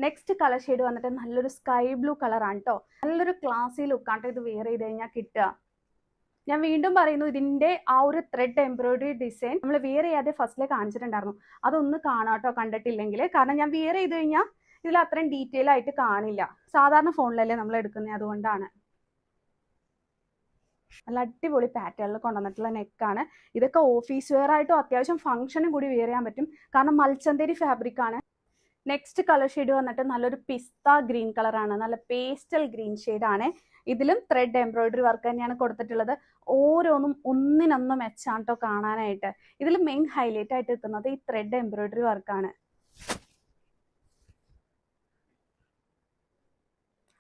Next colour shade വന്നിട്ട് നല്ലൊരു സ്കൈ ബ്ലൂ കളറാണ് കേട്ടോ. നല്ലൊരു ക്ലാസി ലുക്കാണ് ഇത് വെയർ ചെയ്ത് കഴിഞ്ഞാൽ കിട്ടുക. ഞാൻ വീണ്ടും പറയുന്നു, ഇതിന്റെ ആ ഒരു ത്രെഡ് എംബ്രോയിഡറി ഡിസൈൻ നമ്മൾ വെയർ ചെയ്യാതെ ഫസ്റ്റിലെ കാണിച്ചിട്ടുണ്ടായിരുന്നു. അതൊന്ന് കാണാട്ടോ കണ്ടിട്ടില്ലെങ്കിൽ. കാരണം ഞാൻ വെയർ ചെയ്ത് കഴിഞ്ഞാൽ ഇതിൽ അത്രയും ഡീറ്റെയിൽ ആയിട്ട് കാണില്ല. സാധാരണ ഫോണിലല്ലേ നമ്മൾ എടുക്കുന്നത്, അതുകൊണ്ടാണ്. നല്ല അടിപൊളി പാറ്റേണിൽ കൊണ്ടുവന്നിട്ടുള്ള നെക്കാണ്. ഇതൊക്കെ ഓഫീസ് വെയർ ആയിട്ടും അത്യാവശ്യം ഫംഗ്ഷനും കൂടി വെയർ ചെയ്യാൻ പറ്റും. കാരണം മൽച്ചന്തേരി ഫാബ്രിക് ആണ്. നെക്സ്റ്റ് കളർ ഷെയ്ഡ് വന്നിട്ട് നല്ലൊരു പിസ്ത ഗ്രീൻ കളറാണ്. നല്ല പേസ്റ്റൽ ഗ്രീൻ ഷെയ്ഡാണ്. ഇതിലും ത്രെഡ് എംബ്രോയിഡറി വർക്ക് തന്നെയാണ് കൊടുത്തിട്ടുള്ളത്. ഓരോന്നും ഒന്നിനൊന്നും മെച്ചാണ് കേട്ടോ കാണാനായിട്ട്. ഇതിൽ മെയിൻ ഹൈലൈറ്റ് ആയിട്ട് എത്തുന്നത് ഈ ത്രെഡ് എംബ്രോയിഡറി വർക്കാണ്.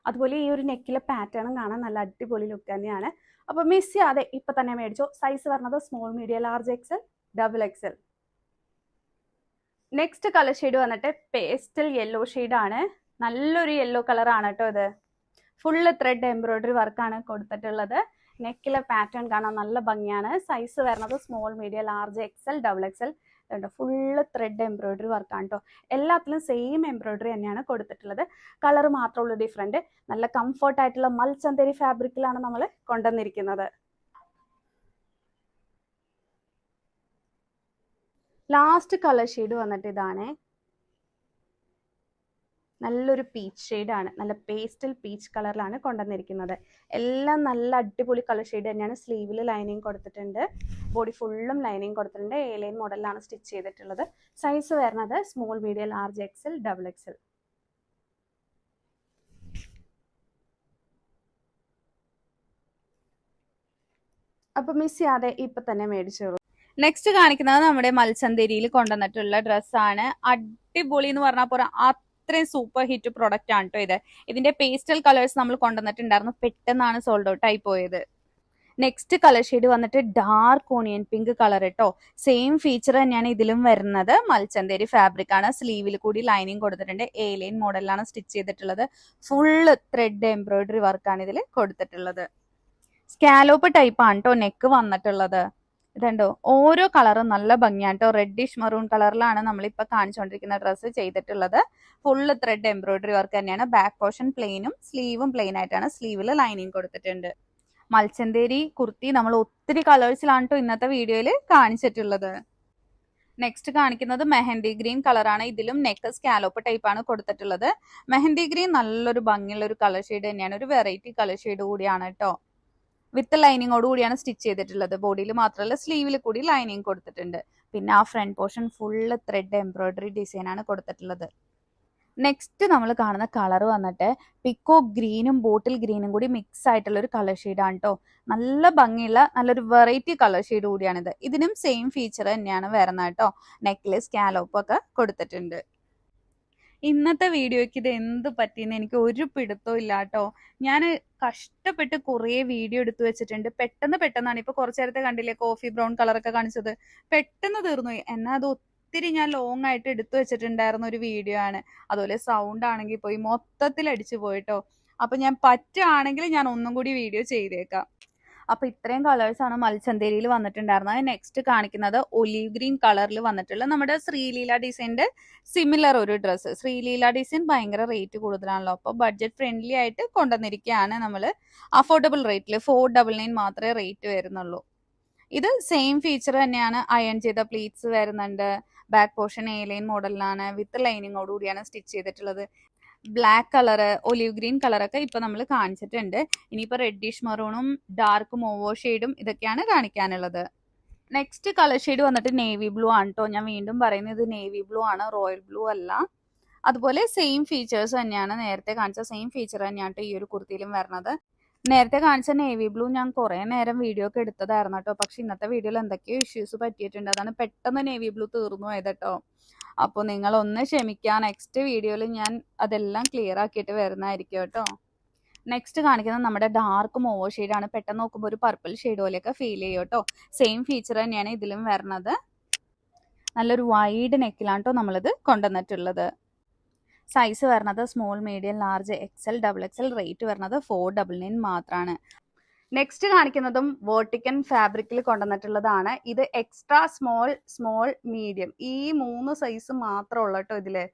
അതുപോലെ ഈ ഒരു നെക്കിലെ പാറ്റേണും കാണാൻ നല്ല അടിപൊളി ലുക്ക് തന്നെയാണ്. അപ്പോൾ മിസ് ചെയ്യാതെ ഇപ്പം തന്നെ മേടിച്ചോ. സൈസ് പറഞ്ഞത് small, medium, large XL, double Excel. Next colour shade വന്നിട്ട് പേസ്റ്റൽ യെല്ലോ ഷെയ്ഡാണ്. നല്ലൊരു യെല്ലോ കളറാണ് കേട്ടോ ഇത്. ഫുള്ള് ത്രെഡ് എംബ്രോയിഡറി വർക്കാണ് കൊടുത്തിട്ടുള്ളത്. നെക്കിലെ പാറ്റേൺ കാണാൻ നല്ല ഭംഗിയാണ്. സൈസ് വരുന്നത് small, medium, large XL, double Excel. Full thread embroidery വർക്കാണ് കേട്ടോ. എല്ലാത്തിലും സെയിം എംബ്രോയിഡറി തന്നെയാണ് കൊടുത്തിട്ടുള്ളത്. കളർ മാത്രമുള്ള ഡിഫറെൻറ്റ്. നല്ല കംഫർട്ട് ആയിട്ടുള്ള മൽച്ചന്തേരി ഫാബ്രിക്കിലാണ് നമ്മൾ കൊണ്ടുവന്നിരിക്കുന്നത്. ലാസ്റ്റ് കളർ ഷെയ്ഡ് വന്നിട്ട് ഇതാണ്. നല്ലൊരു പീച്ച് ഷെയ്ഡാണ്. നല്ല പേസ്റ്റൽ പീച്ച് കളറിലാണ് കൊണ്ടുവന്നിരിക്കുന്നത്. എല്ലാം നല്ല അടിപൊളി കളർ ഷെയ്ഡ് തന്നെയാണ്. സ്ലീവിൽ ലൈനിങ് കൊടുത്തിട്ടുണ്ട്. ബോഡി ഫുള്ളും ലൈനിങ് കൊടുത്തിട്ടുണ്ട്. എ ലൈൻ മോഡലിലാണ് സ്റ്റിച്ച് ചെയ്തിട്ടുള്ളത്. സൈസ് വരുന്നത് small, medium, large XL, double Excel. അപ്പൊ മിസ് ചെയ്യാതെ ഇപ്പൊ തന്നെ മേടിച്ചോളൂ. നെക്സ്റ്റ് കാണിക്കുന്നത് നമ്മുടെ മൽച്ചന്തേരിയിൽ കൊണ്ടുവന്നിട്ടുള്ള ഡ്രസ്സാണ്. അടിപൊളി എന്ന് പറഞ്ഞാൽ പോരാ, അത്രയും സൂപ്പർ ഹിറ്റ് പ്രൊഡക്റ്റ് ആണ് കേട്ടോ ഇത്. ഇതിന്റെ പേസ്റ്റൽ കളേഴ്സ് നമ്മൾ കൊണ്ടുവന്നിട്ടുണ്ടായിരുന്നു. പെട്ടെന്നാണ് സോൾഡ് ഔട്ട് ആയി പോയത്. നെക്സ്റ്റ് കളർ ഷെയ്ഡ് വന്നിട്ട് ഡാർക്ക് ഓണിയൻ പിങ്ക് കളർ കേട്ടോ. സെയിം ഫീച്ചർ തന്നെയാണ് ഇതിലും വരുന്നത്. മൽച്ചന്തേരി ഫാബ്രിക് ആണ്. സ്ലീവിൽ കൂടി ലൈനിങ് കൊടുത്തിട്ടുണ്ട്. എ ലൈൻ മോഡലിലാണ് സ്റ്റിച്ച് ചെയ്തിട്ടുള്ളത്. ഫുള്ള് ത്രെഡ് എംബ്രോയിഡറി വർക്കാണ് ഇതിൽ കൊടുത്തിട്ടുള്ളത്. സ്കാലോപ്പ് ടൈപ്പ് ആണ് കേട്ടോ നെക്ക് വന്നിട്ടുള്ളത്. ഇതുണ്ടോ, ഓരോ കളറും നല്ല ഭംഗിയാണ് കേട്ടോ. റെഡിഷ് മെറൂൺ കളറിലാണ് നമ്മളിപ്പോൾ കാണിച്ചുകൊണ്ടിരിക്കുന്ന ഡ്രസ്സ് ചെയ്തിട്ടുള്ളത്. ഫുള്ള് ത്രെഡ് എംബ്രോയിഡറി വർക്ക് തന്നെയാണ്. ബാക്ക് പോർഷൻ പ്ലെയിനും സ്ലീവും പ്ലെയിൻ ആയിട്ടാണ്. സ്ലീവിൽ ലൈനിങ് കൊടുത്തിട്ടുണ്ട്. മൽച്ചന്തേരി കുർത്തി നമ്മൾ ഒത്തിരി കളേഴ്സിലാണ് കേട്ടോ ഇന്നത്തെ വീഡിയോയിൽ കാണിച്ചിട്ടുള്ളത്. നെക്സ്റ്റ് കാണിക്കുന്നത് മെഹന്തി ഗ്രീൻ കളറാണ്. ഇതിലും നെക്ക് സ്കാലോപ്പ് ടൈപ്പ് ആണ് കൊടുത്തിട്ടുള്ളത്. മെഹന്തി ഗ്രീൻ നല്ലൊരു ഭംഗിയുള്ള ഒരു കളർ ഷെയ്ഡ് തന്നെയാണ്. ഒരു വെറൈറ്റി കളർ ഷെയ്ഡ് കൂടിയാണ് കേട്ടോ. വിത്ത് ലൈനിങ്ങോട് കൂടിയാണ് സ്റ്റിച്ച് ചെയ്തിട്ടുള്ളത്. ബോഡിയിൽ മാത്രമല്ല സ്ലീവിൽ കൂടി ലൈനിങ് കൊടുത്തിട്ടുണ്ട്. പിന്നെ ആ front portion full thread embroidery design ആണ് കൊടുത്തിട്ടുള്ളത്. നെക്സ്റ്റ് നമ്മൾ കാണുന്ന കളർ വന്നിട്ട് പിക്കോ ഗ്രീനും ബോട്ടിൽ ഗ്രീനും കൂടി മിക്സ് ആയിട്ടുള്ള ഒരു കളർ ഷെയ്ഡാണ് കേട്ടോ. നല്ല ഭംഗിയുള്ള നല്ലൊരു വെറൈറ്റി കളർ ഷെയ്ഡ് കൂടിയാണിത്. ഇതിനും സെയിം ഫീച്ചർ തന്നെയാണ് വരുന്നത് കേട്ടോ. നെക്കിൽ സ്കാലോപ്പ് ഒക്കെ കൊടുത്തിട്ടുണ്ട്. ഇന്നത്തെ വീഡിയോയ്ക്ക് ഇത് എന്ത് പറ്റിയെന്ന് എനിക്ക് ഒരു പിടുത്തവും ഇല്ല കേട്ടോ. ഞാൻ കഷ്ടപ്പെട്ട് കുറേ വീഡിയോ എടുത്തു വെച്ചിട്ടുണ്ട്. പെട്ടെന്നാണ് ഇപ്പൊ കുറച്ചു നേരത്തെ കണ്ടില്ലേ കോഫി ബ്രൗൺ കളറൊക്കെ കാണിച്ചത്, പെട്ടെന്ന് തീർന്നു. എന്നാൽ അത് ഒത്തിരി ഞാൻ ലോങ് ആയിട്ട് എടുത്തു വെച്ചിട്ടുണ്ടായിരുന്ന ഒരു വീഡിയോ ആണ്. അതുപോലെ സൗണ്ട് ആണെങ്കിൽ പോയി മൊത്തത്തിൽ അടിച്ചു പോയിട്ടോ. അപ്പൊ ഞാൻ പറ്റുകയാണെങ്കിൽ ഞാൻ ഒന്നും കൂടി വീഡിയോ ചെയ്തേക്കാം. അപ്പൊ ഇത്രയും കളേഴ്സാണ് മൽച്ചന്തേരിയിൽ വന്നിട്ടുണ്ടായിരുന്നത്. നെക്സ്റ്റ് കാണിക്കുന്നത് ഒലീവ് ഗ്രീൻ കളറിൽ വന്നിട്ടുള്ള നമ്മുടെ ശ്രീലീല ഡിസൈൻ്റെ സിമിലർ ഒരു ഡ്രസ്സ്. ശ്രീലീല ഡിസൈൻ ഭയങ്കര റേറ്റ് കൂടുതലാണല്ലോ. അപ്പോൾ ബഡ്ജറ്റ് ഫ്രണ്ട്ലി ആയിട്ട് കൊണ്ടുവന്നിരിക്കുകയാണ് നമ്മൾ. അഫോർഡബിൾ റേറ്റിൽ 499 മാത്രമേ റേറ്റ് വരുന്നുള്ളൂ. ഇത് സെയിം ഫീച്ചർ തന്നെയാണ്. അയൺ ചെയ്ത പ്ലീറ്റ്സ് വരുന്നുണ്ട്. ബാക്ക് പോർഷൻ എ ലൈൻ മോഡലിലാണ്. വിത്ത് ലൈനിങ്ങോട് കൂടിയാണ് സ്റ്റിച്ച് ചെയ്തിട്ടുള്ളത്. ബ്ലാക്ക് കളറ്, ഒലിവ് ഗ്രീൻ കളറൊക്കെ ഇപ്പൊ നമ്മൾ കാണിച്ചിട്ടുണ്ട്. ഇനിയിപ്പോ റെഡിഷ് മെറൂണും ഡാർക്ക് മോവോ ഷെയ്ഡും ഇതൊക്കെയാണ് കാണിക്കാനുള്ളത്. നെക്സ്റ്റ് കളർ ഷെയ്ഡ് വന്നിട്ട് നേവി ബ്ലൂ ആണ് കേട്ടോ. ഞാൻ വീണ്ടും പറയുന്നത് നേവി ബ്ലൂ ആണ്, റോയൽ ബ്ലൂ അല്ല. അതുപോലെ സെയിം ഫീച്ചേഴ്സ് തന്നെയാണ്, നേരത്തെ കാണിച്ച സെയിം ഫീച്ചർ തന്നെയാണ് ഈ ഒരു കുർത്തിയിലും വരുന്നത്. നേരത്തെ കാണിച്ച നേവി ബ്ലൂ ഞാൻ കുറെ നേരം വീഡിയോ ഒക്കെ എടുത്തതായിരുന്നു കേട്ടോ. പക്ഷെ ഇന്നത്തെ വീഡിയോയിൽ എന്തൊക്കെയോ ഇഷ്യൂസ് പറ്റിയിട്ടുണ്ട്. അതാണ് പെട്ടെന്ന് നേവി ബ്ലൂ തീർന്നു പോയത് കേട്ടോ. അപ്പോൾ നിങ്ങൾ ഒന്ന് ക്ഷമിക്കുക. നെക്സ്റ്റ് വീഡിയോയിൽ ഞാൻ അതെല്ലാം ക്ലിയർ ആക്കിയിട്ട് വരുന്നതായിരിക്കും കേട്ടോ. നെക്സ്റ്റ് കാണിക്കുന്നത് നമ്മുടെ ഡാർക്ക് മോവോ ഷെയ്ഡാണ്. പെട്ടെന്ന് നോക്കുമ്പോൾ ഒരു പർപ്പിൾ ഷെയ്ഡ് പോലെയൊക്കെ ഫീൽ ചെയ്യും കേട്ടോ. സെയിം ഫീച്ചർ തന്നെയാണ് ഇതിലും വരുന്നത്. നല്ലൊരു വൈഡ് നെക്കിലാണ് കേട്ടോ നമ്മളിത് കൊണ്ടുവന്നിട്ടുള്ളത്. സൈസ് വരുന്നത് small, medium, large, XL, double XL. Rate വരുന്നത് 499 മാത്രമാണ്. നെക്സ്റ്റ് കാണിക്കുന്നതും വേർട്ടിക്കൻ ഫാബ്രിക്കിൽ കൊണ്ടുവന്നിട്ടുള്ളതാണ്. ഇത് എക്സ്ട്രാ സ്മോൾ, മീഡിയം ഈ 3 സൈസ് മാത്രമേ ഉള്ളൂ കേട്ടോ ഇതില്.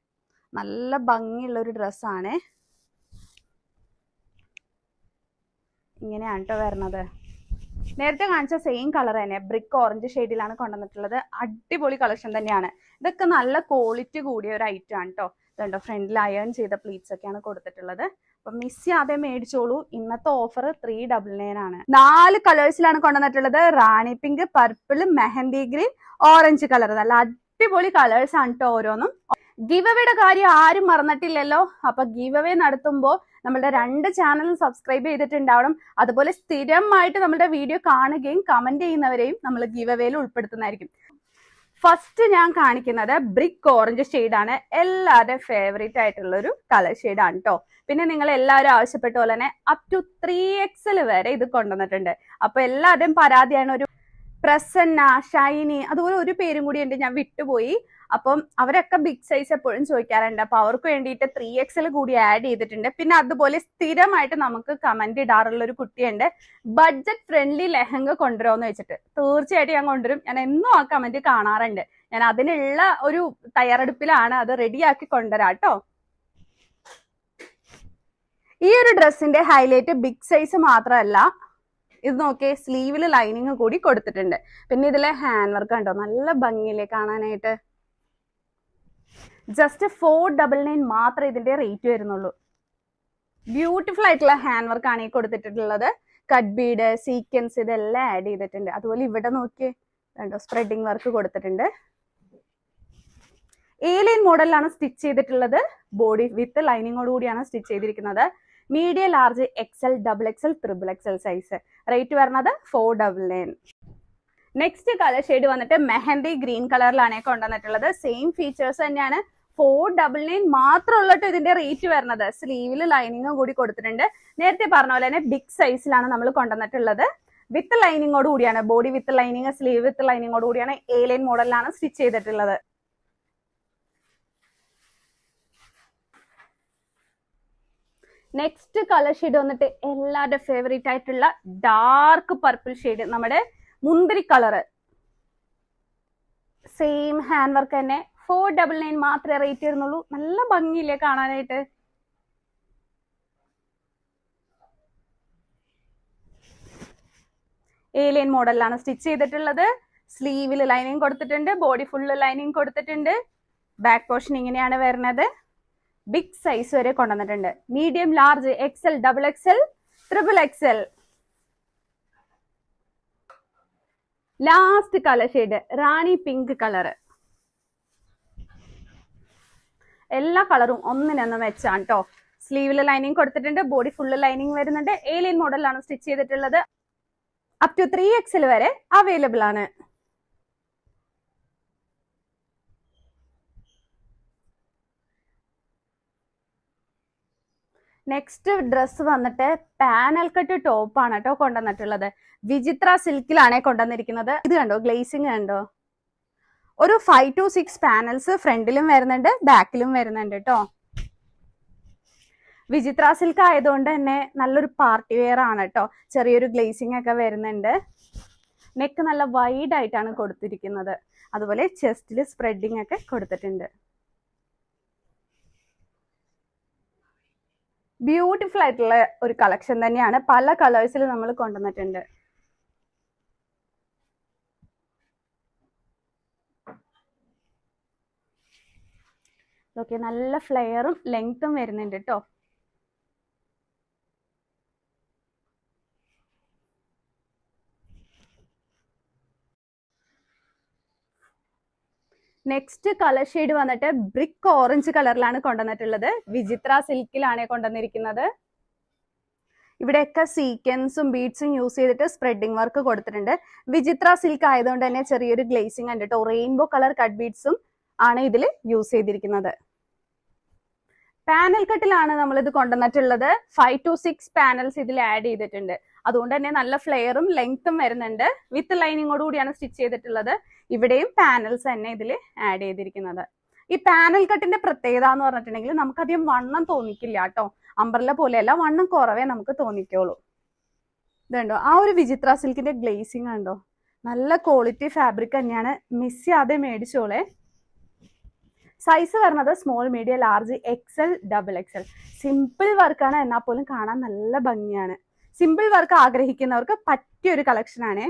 നല്ല ഭംഗിയുള്ള ഒരു ഡ്രസ്സാണ്. ഇങ്ങനെയാണ് കേട്ടോ വരുന്നത്. നേരത്തെ കാണിച്ച സെയിം കളർ തന്നെ, ബ്രിക്ക് ഓറഞ്ച് ഷെയ്ഡിലാണ് കൊണ്ടുവന്നിട്ടുള്ളത്. അടിപൊളി കളക്ഷൻ തന്നെയാണ്. ഇതൊക്കെ നല്ല ക്വാളിറ്റി കൂടിയ ഒരു ഐറ്റം ആണ് കേട്ടോ. ഇതുണ്ടോ, ഫ്രണ്ടിൽ അയൺ ചെയ്ത പ്ലീറ്റ്സ് ഒക്കെയാണ് കൊടുത്തിട്ടുള്ളത്. അപ്പൊ മിസ് ചെയ്യാതെ മേടിച്ചോളൂ. ഇന്നത്തെ ഓഫർ 399 ആണ്. 4 കളേഴ്സിലാണ് കൊണ്ടുവന്നിട്ടുള്ളത്. Rani pink, purple, mehndi green, orange colour. നല്ല അടിപൊളി കളേഴ്സ് ആണ് കേട്ടോ ഓരോന്നും. ഗിവ് അവേയുടെ കാര്യം ആരും മറന്നിട്ടില്ലല്ലോ. അപ്പൊ ഗിവ് അവേ നടത്തുമ്പോൾ നമ്മളുടെ 2 ചാനൽ സബ്സ്ക്രൈബ് ചെയ്തിട്ടുണ്ടാവണം. അതുപോലെ സ്ഥിരമായിട്ട് നമ്മുടെ വീഡിയോ കാണുകയും കമന്റ് ചെയ്യുന്നവരെയും നമ്മൾ ഗിവ് അവേയിൽ ഉൾപ്പെടുത്തുന്നതായിരിക്കും. ഫസ്റ്റ് ഞാൻ കാണിക്കുന്നത് ബ്രിക്ക് ഓറഞ്ച് ഷെയ്ഡാണ്. എല്ലാവരുടെയും ഫേവറേറ്റ് ആയിട്ടുള്ള ഒരു കളർ ഷെയ്ഡാണ് കേട്ടോ. പിന്നെ നിങ്ങൾ എല്ലാവരും ആവശ്യപ്പെട്ട പോലെ തന്നെ അപ് ടു 3XL വരെ ഇത് കൊണ്ടുവന്നിട്ടുണ്ട്. അപ്പൊ എല്ലാവരുടെയും പരാതിയാണ് ഒരു പ്രസന്ന, ഷൈനി, അതുപോലെ ഒരു പേരും കൂടി ഉണ്ട്, ഞാൻ വിട്ടുപോയി. അപ്പം അവരൊക്കെ ബിഗ് സൈസ് എപ്പോഴും ചോദിക്കാറുണ്ട്. അപ്പൊ അവർക്ക് വേണ്ടിയിട്ട് 3XL കൂടി ആഡ് ചെയ്തിട്ടുണ്ട്. പിന്നെ അതുപോലെ സ്ഥിരമായിട്ട് നമുക്ക് കമന്റ് ഇടാറുള്ള ഒരു കുട്ടിയുണ്ട്, ബഡ്ജറ്റ് ഫ്രണ്ട്ലി ലെഹങ്ക കൊണ്ടുവരുമെന്ന് വെച്ചിട്ട്. തീർച്ചയായിട്ടും ഞാൻ കൊണ്ടുവരും. ഞാൻ എന്നും ആ കമന്റ് കാണാറുണ്ട്. ഞാൻ അതിനുള്ള ഒരു തയ്യാറെടുപ്പിലാണ്. അത് റെഡിയാക്കി കൊണ്ടുവരാം കേട്ടോ. ഈ ഒരു ഡ്രസ്സിന്റെ ഹൈലൈറ്റ് ബിഗ് സൈസ് മാത്രമല്ല, ഇത് നോക്കിയേ, സ്ലീവില് ലൈനിങ് കൂടി കൊടുത്തിട്ടുണ്ട്. പിന്നെ ഇതിലെ ഹാൻഡ് വർക്ക് കണ്ടോ, നല്ല ഭംഗിയില്ലേ കാണാനായിട്ട്. ജസ്റ്റ് 499 മാത്രമേ ഇതിന്റെ റേറ്റ് വരുന്നുള്ളൂ. ബ്യൂട്ടിഫുൾ ആയിട്ടുള്ള ഹാൻഡ് വർക്ക് ആണ് ഈ കൊടുത്തിട്ടുള്ളത്. കട്ട് ബീഡ്, സീക്വൻസ് ഇതെല്ലാം ആഡ് ചെയ്തിട്ടുണ്ട്. അതുപോലെ ഇവിടെ നോക്കിയേ കണ്ടോ, സ്പ്രെഡിങ് വർക്ക് കൊടുത്തിട്ടുണ്ട്. A-line മോഡലിലാണ് സ്റ്റിച്ച് ചെയ്തിട്ടുള്ളത്. ബോഡി വിത്ത് ലൈനിങ്ങോട് കൂടിയാണ് സ്റ്റിച്ച് ചെയ്തിരിക്കുന്നത്. Medium, large, XL, XXL, XXL size. Rate വരുന്നത് 499. നെക്സ്റ്റ് കളർ ഷെയ്ഡ് വന്നിട്ട് മെഹന്തി ഗ്രീൻ കളറിലാണ് കൊണ്ടുവന്നിട്ടുള്ളത്. സെയിം ഫീച്ചേഴ്സ് തന്നെയാണ്. 499 മാത്രമുള്ള ഇതിന്റെ റേറ്റ് വരുന്നത്. സ്ലീവില് ലൈനിങ്ങും കൂടി കൊടുത്തിട്ടുണ്ട്. നേരത്തെ പറഞ്ഞ പോലെ തന്നെ ബിഗ് സൈസിലാണ് നമ്മൾ കൊണ്ടുവന്നിട്ടുള്ളത്. വിത്ത് ലൈനിങ്ങോട് കൂടിയാണ്, body with lining, sleeve with ലൈനിങ്ങോട് കൂടിയാണ് A-line മോഡലിലാണ് സ്റ്റിച്ച് ചെയ്തിട്ടുള്ളത്. നെക്സ്റ്റ് കളർ ഷെയ്ഡ് വന്നിട്ട് എല്ലാവരുടെ ഫേവറേറ്റ് ആയിട്ടുള്ള ഡാർക്ക് പർപ്പിൾ ഷെയ്ഡ്, നമ്മുടെ മുന്തിരി കളറ്. സെയിം ഹാൻഡ് വർക്ക് തന്നെ. 499 മാത്രമേ റേറ്റ് വരുന്നുള്ളൂ. നല്ല ഭംഗിയില്ലേ കാണാനായിട്ട്. A-line മോഡലിലാണ് സ്റ്റിച്ച് ചെയ്തിട്ടുള്ളത്. സ്ലീവില് ലൈനിങ് കൊടുത്തിട്ടുണ്ട്, ബോഡി ഫുള്ള് ലൈനിങ് കൊടുത്തിട്ടുണ്ട്. ബാക്ക് പോർഷൻ ഇങ്ങനെയാണ് വരുന്നത്. ബിഗ് സൈസ് വരെ കൊണ്ടുവന്നിട്ടുണ്ട്. Medium, large, XL, XXL, XXL. Last colour shade rani pink colour. എല്ലാ കളറും ഒന്നിനൊന്ന് മെച്ചാണ് കേട്ടോ. സ്ലീവില് ലൈനിങ് കൊടുത്തിട്ടുണ്ട്, ബോഡി ഫുള്ള് ലൈനിങ് വരുന്നുണ്ട്. A-line മോഡലിലാണ് സ്റ്റിച്ച് ചെയ്തിട്ടുള്ളത്. അപ് ടു 3XL വരെ അവൈലബിൾ ആണ്. നെക്സ്റ്റ് ഡ്രസ് വന്നിട്ട് പാനൽ കട്ട് ടോപ്പ് ആണ് കേട്ടോ കൊണ്ടുവന്നിട്ടുള്ളത്. വിചിത്ര സിൽക്കിലാണ് കൊണ്ടുവന്നിരിക്കുന്നത്. ഇത് കണ്ടോ, ഗ്ലേസിങ് കണ്ടോ. ഒരു 5 to 6 പാനൽസ് ഫ്രണ്ടിലും വരുന്നുണ്ട്, ബാക്കിലും വരുന്നുണ്ട് കേട്ടോ. വിചിത്ര സിൽക്ക് ആയതുകൊണ്ട് തന്നെ നല്ലൊരു പാർട്ടി വെയർ ആണ് കേട്ടോ. ചെറിയൊരു ഗ്ലേസിങ് ഒക്കെ വരുന്നുണ്ട്. നെക്ക് നല്ല വൈഡ് ആയിട്ടാണ് കൊടുത്തിരിക്കുന്നത്. അതുപോലെ ചെസ്റ്റിൽ സ്പ്രെഡിങ് ഒക്കെ കൊടുത്തിട്ടുണ്ട്. ബ്യൂട്ടിഫുൾ ആയിട്ടുള്ള ഒരു കളക്ഷൻ തന്നെയാണ്. പല കളേഴ്സിൽ നമ്മൾ കൊണ്ടുവന്നിട്ടുണ്ട്. ഓക്കെ, നല്ല ഫ്ലെയറും ലെങ്ത്തും വരുന്നുണ്ട് കേട്ടോ. നെക്സ്റ്റ് കളർ ഷെയ്ഡ് വന്നിട്ട് ബ്രിക്ക് ഓറഞ്ച് കളറിലാണ് കൊണ്ടുവന്നിട്ടുള്ളത്. വിചിത്ര സിൽക്കിലാണ് കൊണ്ടുവന്നിരിക്കുന്നത്. ഇവിടെയൊക്കെ സീക്വൻസും ബീഡ്സും യൂസ് ചെയ്തിട്ട് സ്പ്രെഡിങ് വർക്ക് കൊടുത്തിട്ടുണ്ട്. വിചിത്ര സിൽക്ക് ആയതുകൊണ്ട് തന്നെ ചെറിയൊരു ഗ്ലേസിങ് ഉണ്ട് കേട്ടോ. റെയിൻബോ കളർ കട്ട് ബീഡ്സും ആണ് ഇതിൽ യൂസ് ചെയ്തിരിക്കുന്നത്. പാനൽ കട്ടിലാണ് നമ്മൾ ഇത് കൊണ്ടുവന്നിട്ടുള്ളത്. 5 to 6 പാനൽസ് ഇതിൽ ആഡ് ചെയ്തിട്ടുണ്ട്. അതുകൊണ്ട് തന്നെ നല്ല ഫ്ലെയറും ലെങ്ത്തും വരുന്നുണ്ട്. വിത്ത് ലൈനിങ്ങോട് കൂടിയാണ് സ്റ്റിച്ച് ചെയ്തിട്ടുള്ളത്. ഇവിടെയും പാനൽസ് തന്നെ ഇതിൽ ആഡ് ചെയ്തിരിക്കുന്നത്. ഈ പാനൽ കട്ടിന്റെ പ്രത്യേകത എന്ന് പറഞ്ഞിട്ടുണ്ടെങ്കിൽ നമുക്കധികം വണ്ണം തോന്നിക്കില്ല കേട്ടോ. അംബ്രല്ല പോലെയല്ല, വണ്ണം കുറവേ നമുക്ക് തോന്നിക്കുള്ളൂ. ഇതുണ്ടോ, ആ ഒരു വിചിത്ര സിൽക്കിന്റെ ഗ്ലേസിങ് ഉണ്ടോ, നല്ല ക്വാളിറ്റി ഫാബ്രിക് തന്നെയാണ്. മിസ് ചെയ്യാതെ മേടിച്ചോളെ. സൈസ് വരുന്നത് small, medium, large, XL, XXL. Simple വർക്കാണ്, എന്നാൽ പോലും കാണാൻ നല്ല ഭംഗിയാണ്. സിമ്പിൾ വർക്ക് ആഗ്രഹിക്കുന്നവർക്ക് പറ്റിയൊരു കളക്ഷൻ ആണ്.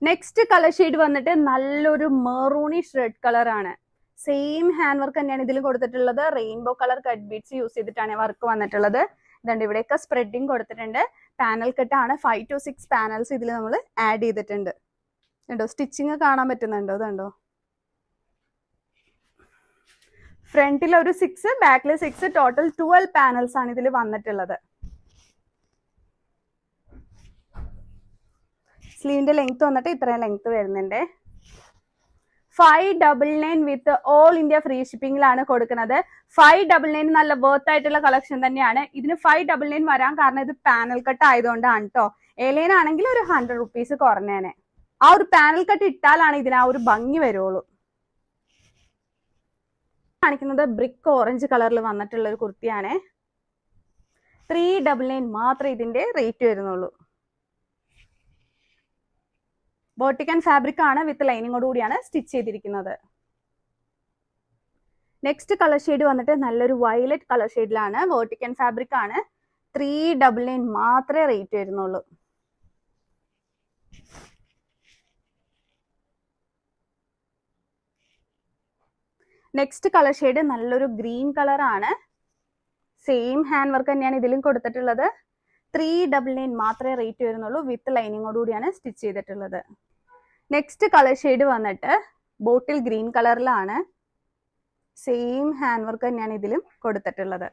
നെക്സ്റ്റ് കളർ ഷെയ്ഡ് വന്നിട്ട് നല്ലൊരു മെറൂണിഷ് റെഡ് കളർ ആണ്. സെയിം ഹാൻഡ് വർക്ക് തന്നെയാണ് ഇതിൽ കൊടുത്തിട്ടുള്ളത്. Rainbow colour cut beads use ചെയ്തിട്ടാണ് വർക്ക് വന്നിട്ടുള്ളത്. ഇതുണ്ട്, ഇവിടെയൊക്കെ സ്പ്രെഡിങ് കൊടുത്തിട്ടുണ്ട്. പാനൽ കട്ടാണ്. 5 to 6 പാനൽസ് ഇതിൽ നമ്മൾ ആഡ് ചെയ്തിട്ടുണ്ട്. കണ്ടോ, സ്റ്റിച്ചിങ് കാണാൻ പറ്റുന്നുണ്ടോ? ഇതുണ്ടോ, ഫ്രണ്ടിൽ ഒരു 6, ബാക്കിൽ 6, ടോട്ടൽ 12 പാനൽസ് ആണ് ഇതിൽ വന്നിട്ടുള്ളത്. സ്ലീവിന്റെ ലെങ്ത് വന്നിട്ട് ഇത്രയും ലെങ്ത് വരുന്നുണ്ട്. 599 വിത്ത് ഓൾ ഇന്ത്യ ഫ്രീ ഷിപ്പിംഗിലാണ് കൊടുക്കുന്നത്. 599 നല്ല വർത്ത് ആയിട്ടുള്ള കളക്ഷൻ തന്നെയാണ്. ഇതിന് 599 വരാൻ കാരണം ഇത് പാനൽ കട്ട് ആയതുകൊണ്ടാണ് കേട്ടോ. എലൈൻ ആണെങ്കിൽ ഒരു 100 റുപ്പീസ് കുറഞ്ഞേനെ. ആ ഒരു പാനൽ കട്ട് ഇട്ടാലാണ് ഇതിന് ആ ഒരു ഭംഗി വരുള്ളൂ. കാണിക്കുന്നത് ബ്രിക്ക് ഓറഞ്ച് കളറിൽ വന്നിട്ടുള്ള ഒരു കുർത്തിയാണ്. 399 മാത്രമേ ഇതിന്റെ റേറ്റ് വരുന്നുള്ളൂ. ബോട്ടിക്കൻ ഫാബ്രിക് ആണ്, വിത്ത് ലൈനിങ്ങോട് കൂടിയാണ് സ്റ്റിച്ച് ചെയ്തിരിക്കുന്നത്. നെക്സ്റ്റ് കളർ ഷെയ്ഡ് വന്നിട്ട് നല്ലൊരു വയലറ്റ് കളർ ഷെയ്ഡിലാണ്. ബോട്ടിക്കൻ ഫാബ്രിക് ആണ്. 399 മാത്രമേ റേറ്റ് വരുന്നുള്ളൂ. നെക്സ്റ്റ് കളർ ഷെയ്ഡ് നല്ലൊരു ഗ്രീൻ കളർ ആണ്. സെയിം ഹാൻഡ് വർക്ക് തന്നെയാണ് ഇതിലും കൊടുത്തിട്ടുള്ളത്. 399 മാത്രമേ റേറ്റ് വരുന്നുള്ളൂ. വിത്ത് ലൈനിങ്ങോട് കൂടിയാണ് സ്റ്റിച്ച് ചെയ്തിട്ടുള്ളത്. നെക്സ്റ്റ് കളർ ഷെയ്ഡ് വന്നിട്ട് ബോട്ടിൽ ഗ്രീൻ കളറിലാണ്. സെയിം ഹാൻഡ് വർക്ക് തന്നെയാണ് ഇതിലും കൊടുത്തിട്ടുള്ളത്.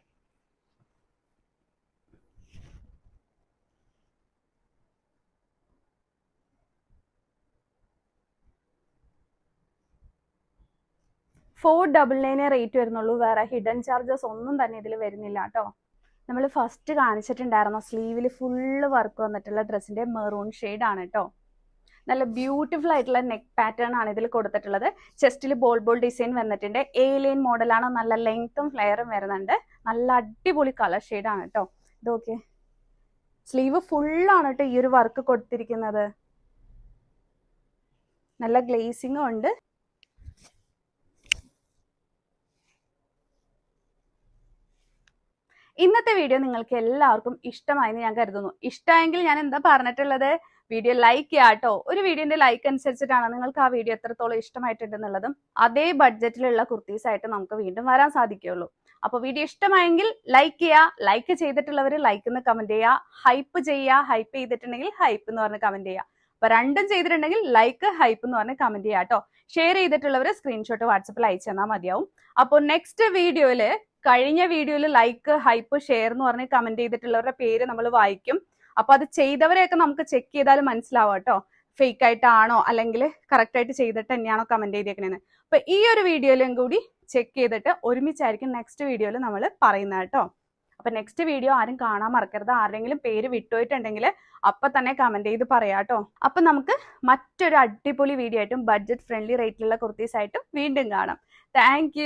$499 റേറ്റ് വരുന്നുള്ളൂ. വേറെ ഹിഡൻ ചാർജസ് ഒന്നും തന്നെ ഇതിൽ വരുന്നില്ല കേട്ടോ. നമ്മൾ ഫസ്റ്റ് കാണിച്ചിട്ടുണ്ടായിരുന്നു സ്ലീവിൽ ഫുള്ള് വർക്ക് വന്നിട്ടുള്ള ഡ്രസ്സിന്റെ മെറൂൺ ഷെയ്ഡ് ആണ് കേട്ടോ. നല്ല ബ്യൂട്ടിഫുൾ ആയിട്ടുള്ള നെക്ക് പാറ്റേൺ ആണ് ഇതിൽ കൊടുത്തിട്ടുള്ളത്. ചെസ്റ്റിൽ ബോൾ ഡിസൈൻ വന്നിട്ടുണ്ട്. A-ലൈൻ മോഡലാണ്. നല്ല ലെങ്ത്തും ഫ്ലെയറും വരുന്നുണ്ട്. നല്ല അടിപൊളി കളർ ഷെയ്ഡ് ആണ് കേട്ടോ. ഇതൊക്കെ സ്ലീവ് ഫുള്ളാണ് കേട്ടോ ഈ ഒരു വർക്ക് കൊടുത്തിരിക്കുന്നത്. നല്ല ഗ്ലേസിങ്ങും ഉണ്ട്. ഇന്നത്തെ വീഡിയോ നിങ്ങൾക്ക് എല്ലാവർക്കും ഇഷ്ടമായെന്ന് ഞാൻ കരുതുന്നു. ഇഷ്ടമായെങ്കിൽ ഞാൻ എന്താ പറഞ്ഞിട്ടുള്ളത്, വീഡിയോ ലൈക്ക് ചെയ്യാട്ടോ. ഒരു വീഡിയോന്റെ ലൈക്ക് അനുസരിച്ചിട്ടാണ് നിങ്ങൾക്ക് ആ വീഡിയോ എത്രത്തോളം ഇഷ്ടമായിട്ടുണ്ടെന്നുള്ളതും അതേ ബഡ്ജറ്റിലുള്ള കുർത്തീസ് ആയിട്ട് നമുക്ക് വീണ്ടും വരാൻ സാധിക്കുള്ളൂ. അപ്പോൾ വീഡിയോ ഇഷ്ടമായെങ്കിൽ ലൈക്ക് ചെയ്യുക. ലൈക്ക് ചെയ്തിട്ടുള്ളവർ ലൈക്ക് എന്ന് കമന്റ് ചെയ്യുക. ഹൈപ്പ് ചെയ്യുക. ഹൈപ്പ് ചെയ്തിട്ടുണ്ടെങ്കിൽ ഹൈപ്പ് എന്ന് പറഞ്ഞ് കമന്റ് ചെയ്യുക. അപ്പൊ രണ്ടും ചെയ്തിട്ടുണ്ടെങ്കിൽ ലൈക്ക്, ഹൈപ്പ് എന്ന് പറഞ്ഞ് കമന്റ് ചെയ്യുക കേട്ടോ. ഷെയർ ചെയ്തിട്ടുള്ളവർ സ്ക്രീൻഷോട്ട് വാട്സപ്പിൽ അയച്ചു തന്നാൽ മതിയാവും. അപ്പോൾ നെക്സ്റ്റ് വീഡിയോയില്, കഴിഞ്ഞ വീഡിയോയിൽ ലൈക്ക്, ഹൈപ്പ്, ഷെയർ എന്ന് പറഞ്ഞ് കമന്റ് ചെയ്തിട്ടുള്ളവരുടെ പേര് നമ്മൾ വായിക്കും. അപ്പൊ അത് ചെയ്തവരെയൊക്കെ നമുക്ക് ചെക്ക് ചെയ്താൽ മനസ്സിലാവും കേട്ടോ, ഫേക്ക് ആയിട്ടാണോ അല്ലെങ്കിൽ കറക്റ്റ് ആയിട്ട് ചെയ്തിട്ട് തന്നെയാണോ കമന്റ് ചെയ്തേക്കണേന്ന്. അപ്പൊ ഈ ഒരു വീഡിയോയിലും കൂടി ചെക്ക് ചെയ്തിട്ട് ഒരുമിച്ചായിരിക്കും നെക്സ്റ്റ് വീഡിയോയിൽ നമ്മൾ പറയുന്നത് കേട്ടോ. അപ്പൊ നെക്സ്റ്റ് വീഡിയോ ആരും കാണാൻ മറക്കരുത്. ആരെങ്കിലും പേര് വിട്ടുപോയിട്ടുണ്ടെങ്കിൽ അപ്പൊ തന്നെ കമന്റ് ചെയ്ത് പറയാട്ടോ. അപ്പൊ നമുക്ക് മറ്റൊരു അടിപൊളി വീഡിയോ ആയിട്ടും ബഡ്ജറ്റ് ഫ്രണ്ട്ലി റേറ്റിലുള്ള കുർത്തീസ് ആയിട്ടും വീണ്ടും കാണാം. താങ്ക്